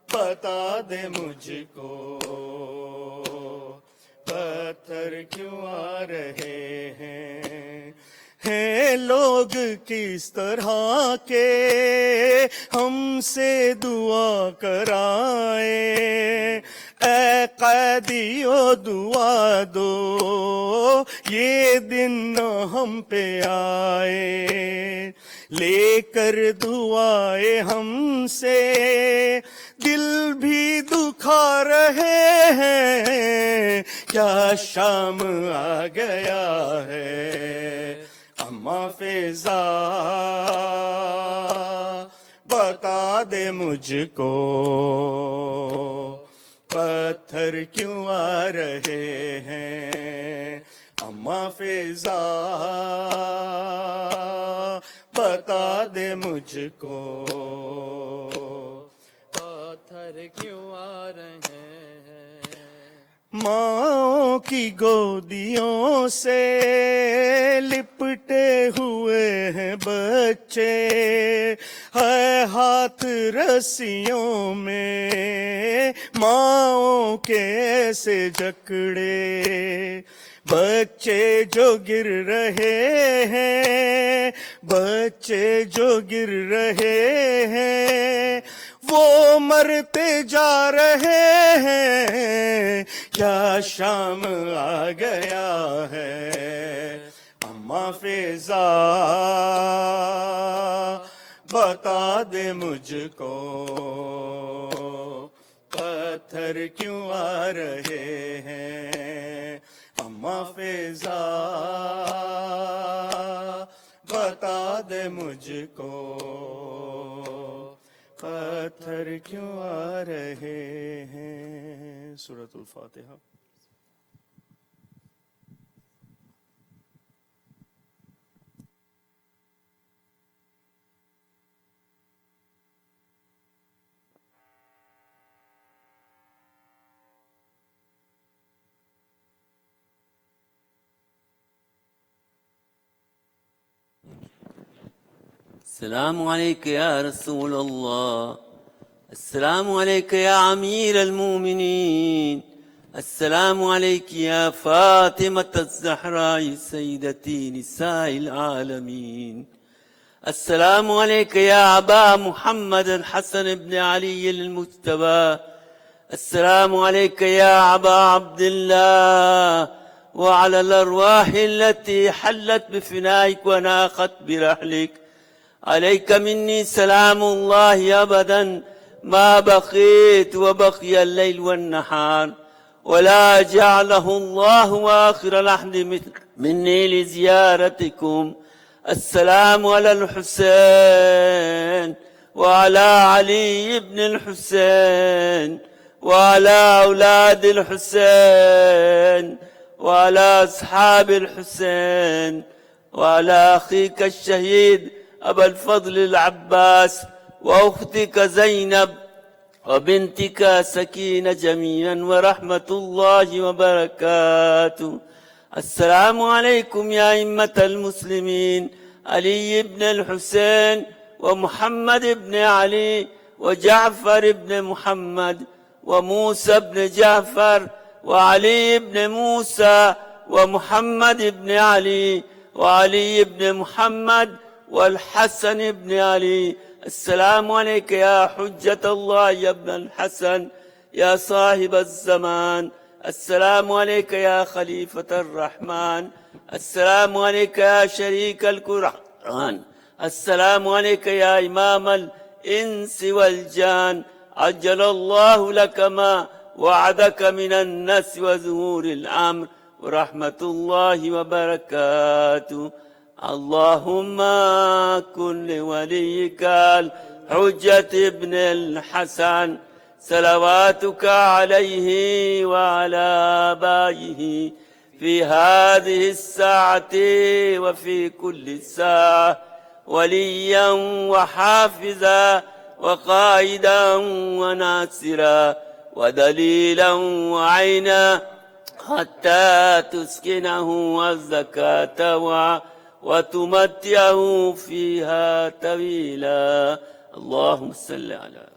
بتا دے مجھ کو پتھر کیوں آ رہے ہیں لوگ کس طرح کے ہم سے دعا کرائیں اے قیدیو دعا دو یہ دن نہ ہم پہ آئے لے کر دعائیں ہم سے دل بھی دکھا رہے ہیں کیا شام آ گیا ہے اماں فضا بتا دے مجھ کو پتھر کیوں آ رہے ہیں اماں فضا بتا دے مجھ کو माँओं की गोदियों से लिपटे हुए हैं बच्चे, है हाथ रस्सियों में माँओं के ऐसे जकड़े। बच्चे जो गिर रहे हैं, बच्चे जो गिर रहे हैं, वो मरते जा रहे हैं। क्या शाम आ गया है। अम्मा फिजा बता दे मुझको, पत्थर क्यों आ रहे हैं। अम्मा फिजा बता दे मुझको, पत्थर क्यों आ रहे हैं। सूरतुल फातिहा। السلام عليك يا رسول الله، السلام عليك يا أمير المؤمنين، السلام عليك يا فاطمة الزهراء سيدتي نساء العالمين، السلام عليك يا أبا محمد الحسن بن علي المجتبى، السلام عليك يا أبا عبد الله، وعلى الأرواح التي حلت بفنائك وناخت برحلك. عليك مني سلام الله أبدا ما بقيت وبقي الليل والنهار، ولا جعله الله آخر لحظة مني لزيارتكم. السلام على الحسين وعلى علي بن الحسين وعلى أولاد الحسين وعلى أصحاب الحسين وعلى أخيك الشهيد أبا الفضل العباس وأختك زينب وبنتك سكينة جميعا ورحمة الله وبركاته. السلام عليكم يا أئمة المسلمين، علي بن الحسين ومحمد بن علي وجعفر بن محمد وموسى بن جعفر وعلي بن موسى ومحمد بن علي وعلي بن محمد والحسن بن علي. السلام عليك يا حجة الله يا ابن الحسن يا صاحب الزمان. السلام عليك يا خليفة الرحمن. السلام عليك يا شريك القرآن. السلام عليك يا إمام الإنس والجان. عجل الله لك ما وعدك من النس وظهور الأمر ورحمة الله وبركاته. اللهم كن لوليك الحجة ابن الحسن صلواتك عليه وعلى آبائه في هذه الساعة وفي كل ساعة وليا وحافظا وقائدا وناصرا ودليلا وعينا حتى تسكنه الزكاة وتمتعه فيها طويلا. اللهم صل على